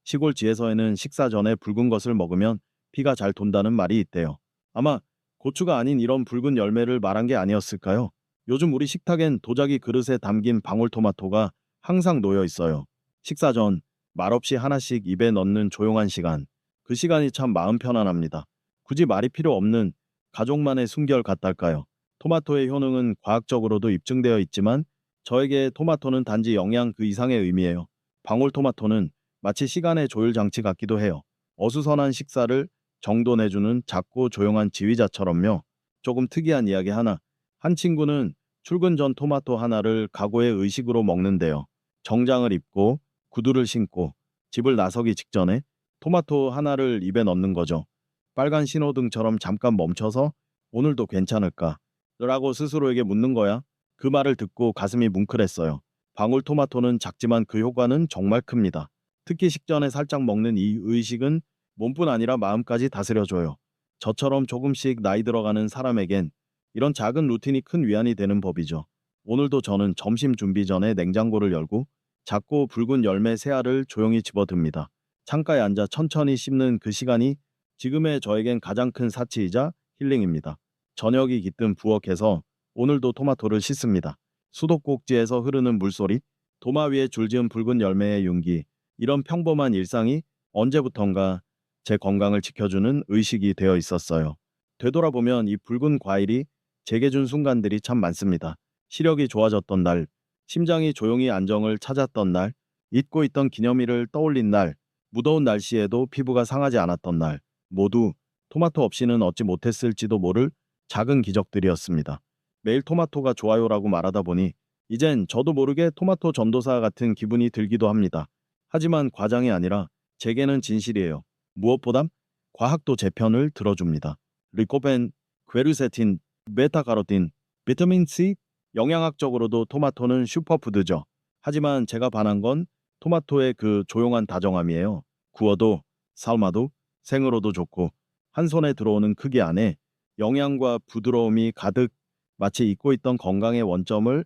시골 지에서에는 식사 전에 붉은 것을 먹으면 피가 잘 돈다는 말이 있대요. 아마 고추가 아닌 이런 붉은 열매를 말한 게 아니었을까요? 요즘 우리 식탁엔 도자기 그릇에 담긴 방울토마토가 항상 놓여 있어요. 식사 전 말없이 하나씩 입에 넣는 조용한 시간. 그 시간이 참 마음 편안합니다. 굳이 말이 필요 없는 가족만의 순결 같달까요? 토마토의 효능은 과학적으로도 입증되어 있지만 저에게 토마토는 단지 영양 그 이상의 의미예요. 방울토마토는 마치 시간의 조율 장치 같기도 해요. 어수선한 식사를 정돈해주는 작고 조용한 지휘자처럼요. 조금 특이한 이야기 하나. 한 친구는 출근 전 토마토 하나를 각오의 의식으로 먹는데요. 정장을 입고 구두를 신고 집을 나서기 직전에 토마토 하나를 입에 넣는 거죠. 빨간 신호등처럼 잠깐 멈춰서 오늘도 괜찮을까? 라고 스스로에게 묻는 거야. 그 말을 듣고 가슴이 뭉클했어요. 방울토마토는 작지만 그 효과는 정말 큽니다. 특히 식전에 살짝 먹는 이 의식은 몸뿐 아니라 마음까지 다스려줘요. 저처럼 조금씩 나이 들어가는 사람에겐 이런 작은 루틴이 큰 위안이 되는 법이죠. 오늘도 저는 점심 준비 전에 냉장고를 열고 작고 붉은 열매 세 알을 조용히 집어듭니다. 창가에 앉아 천천히 씹는 그 시간이 지금의 저에겐 가장 큰 사치이자 힐링입니다. 저녁이 깃든 부엌에서 오늘도 토마토를 씻습니다. 수도꼭지에서 흐르는 물소리, 도마 위에 줄지은 붉은 열매의 윤기, 이런 평범한 일상이 언제부턴가 제 건강을 지켜주는 의식이 되어 있었어요. 되돌아보면 이 붉은 과일이 제게 준 순간들이 참 많습니다. 시력이 좋아졌던 날, 심장이 조용히 안정을 찾았던 날, 잊고 있던 기념일을 떠올린 날, 무더운 날씨에도 피부가 상하지 않았던 날, 모두 토마토 없이는 얻지 못했을지도 모를 작은 기적들이었습니다. 매일 토마토가 좋아요라고 말하다 보니 이젠 저도 모르게 토마토 전도사 같은 기분이 들기도 합니다. 하지만 과장이 아니라 제게는 진실이에요. 무엇보다 과학도 제 편을 들어줍니다. 리코펜, 괴르세틴, 베타카로틴, 비타민 C, 영양학적으로도 토마토는 슈퍼푸드죠. 하지만 제가 반한 건 토마토의 그 조용한 다정함이에요. 구워도, 삶아도, 생으로도 좋고 한 손에 들어오는 크기 안에 영양과 부드러움이 가득, 마치 잊고 있던 건강의 원점을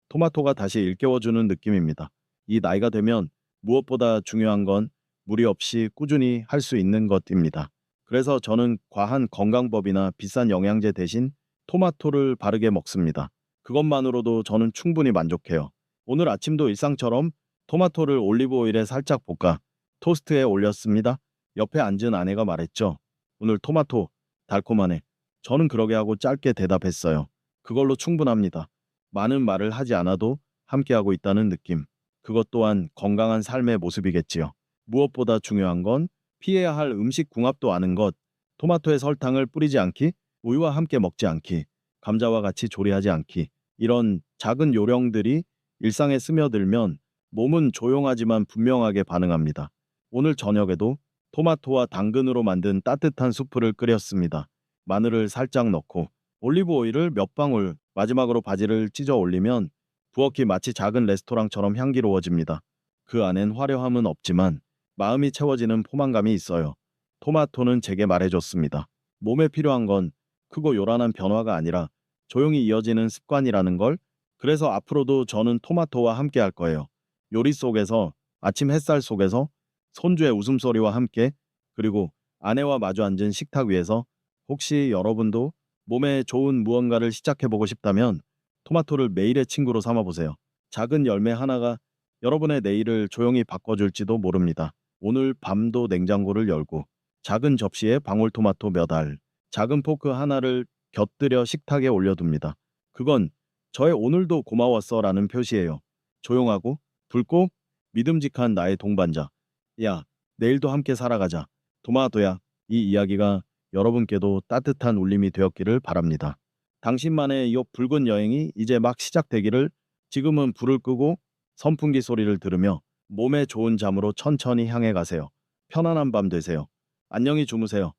토마토가 다시 일깨워주는 느낌입니다. 이 나이가 되면 무엇보다 중요한 건 무리 없이 꾸준히 할 수 있는 것입니다. 그래서 저는 과한 건강법이나 비싼 영양제 대신 토마토를 바르게 먹습니다. 그것만으로도 저는 충분히 만족해요. 오늘 아침도 일상처럼 토마토를 올리브 오일에 살짝 볶아 토스트에 올렸습니다. 옆에 앉은 아내가 말했죠. 오늘 토마토 달콤하네. 저는 그러게 하고 짧게 대답했어요. 그걸로 충분합니다. 많은 말을 하지 않아도 함께하고 있다는 느낌. 그것 또한 건강한 삶의 모습이겠지요. 무엇보다 중요한 건 피해야 할 음식 궁합도 아는 것. 토마토에 설탕을 뿌리지 않기, 우유와 함께 먹지 않기, 감자와 같이 조리하지 않기. 이런 작은 요령들이 일상에 스며들면 몸은 조용하지만 분명하게 반응합니다. 오늘 저녁에도 토마토와 당근으로 만든 따뜻한 수프를 끓였습니다. 마늘을 살짝 넣고 올리브 오일을 몇 방울, 마지막으로 바지를 찢어 올리면 부엌이 마치 작은 레스토랑처럼 향기로워집니다. 그 안엔 화려함은 없지만 마음이 채워지는 포만감이 있어요. 토마토는 제게 말해줬습니다. 몸에 필요한 건 크고 요란한 변화가 아니라 조용히 이어지는 습관이라는 걸. 그래서 앞으로도 저는 토마토와 함께 할 거예요. 요리 속에서, 아침 햇살 속에서, 손주의 웃음소리와 함께, 그리고 아내와 마주 앉은 식탁 위에서. 혹시 여러분도 몸에 좋은 무언가를 시작해보고 싶다면 토마토를 매일의 친구로 삼아보세요. 작은 열매 하나가 여러분의 내일을 조용히 바꿔줄지도 모릅니다. 오늘 밤도 냉장고를 열고 작은 접시에 방울토마토 몇 알, 작은 포크 하나를 곁들여 식탁에 올려둡니다. 그건 저의 오늘도 고마웠어라는 표시예요. 조용하고 붉고 믿음직한 나의 동반자. 야, 내일도 함께 살아가자. 토마토야. 이 이야기가 여러분께도 따뜻한 울림이 되었기를 바랍니다. 당신만의 이 붉은 여행이 이제 막 시작되기를. 지금은 불을 끄고 선풍기 소리를 들으며 몸에 좋은 잠으로 천천히 향해 가세요. 편안한 밤 되세요. 안녕히 주무세요.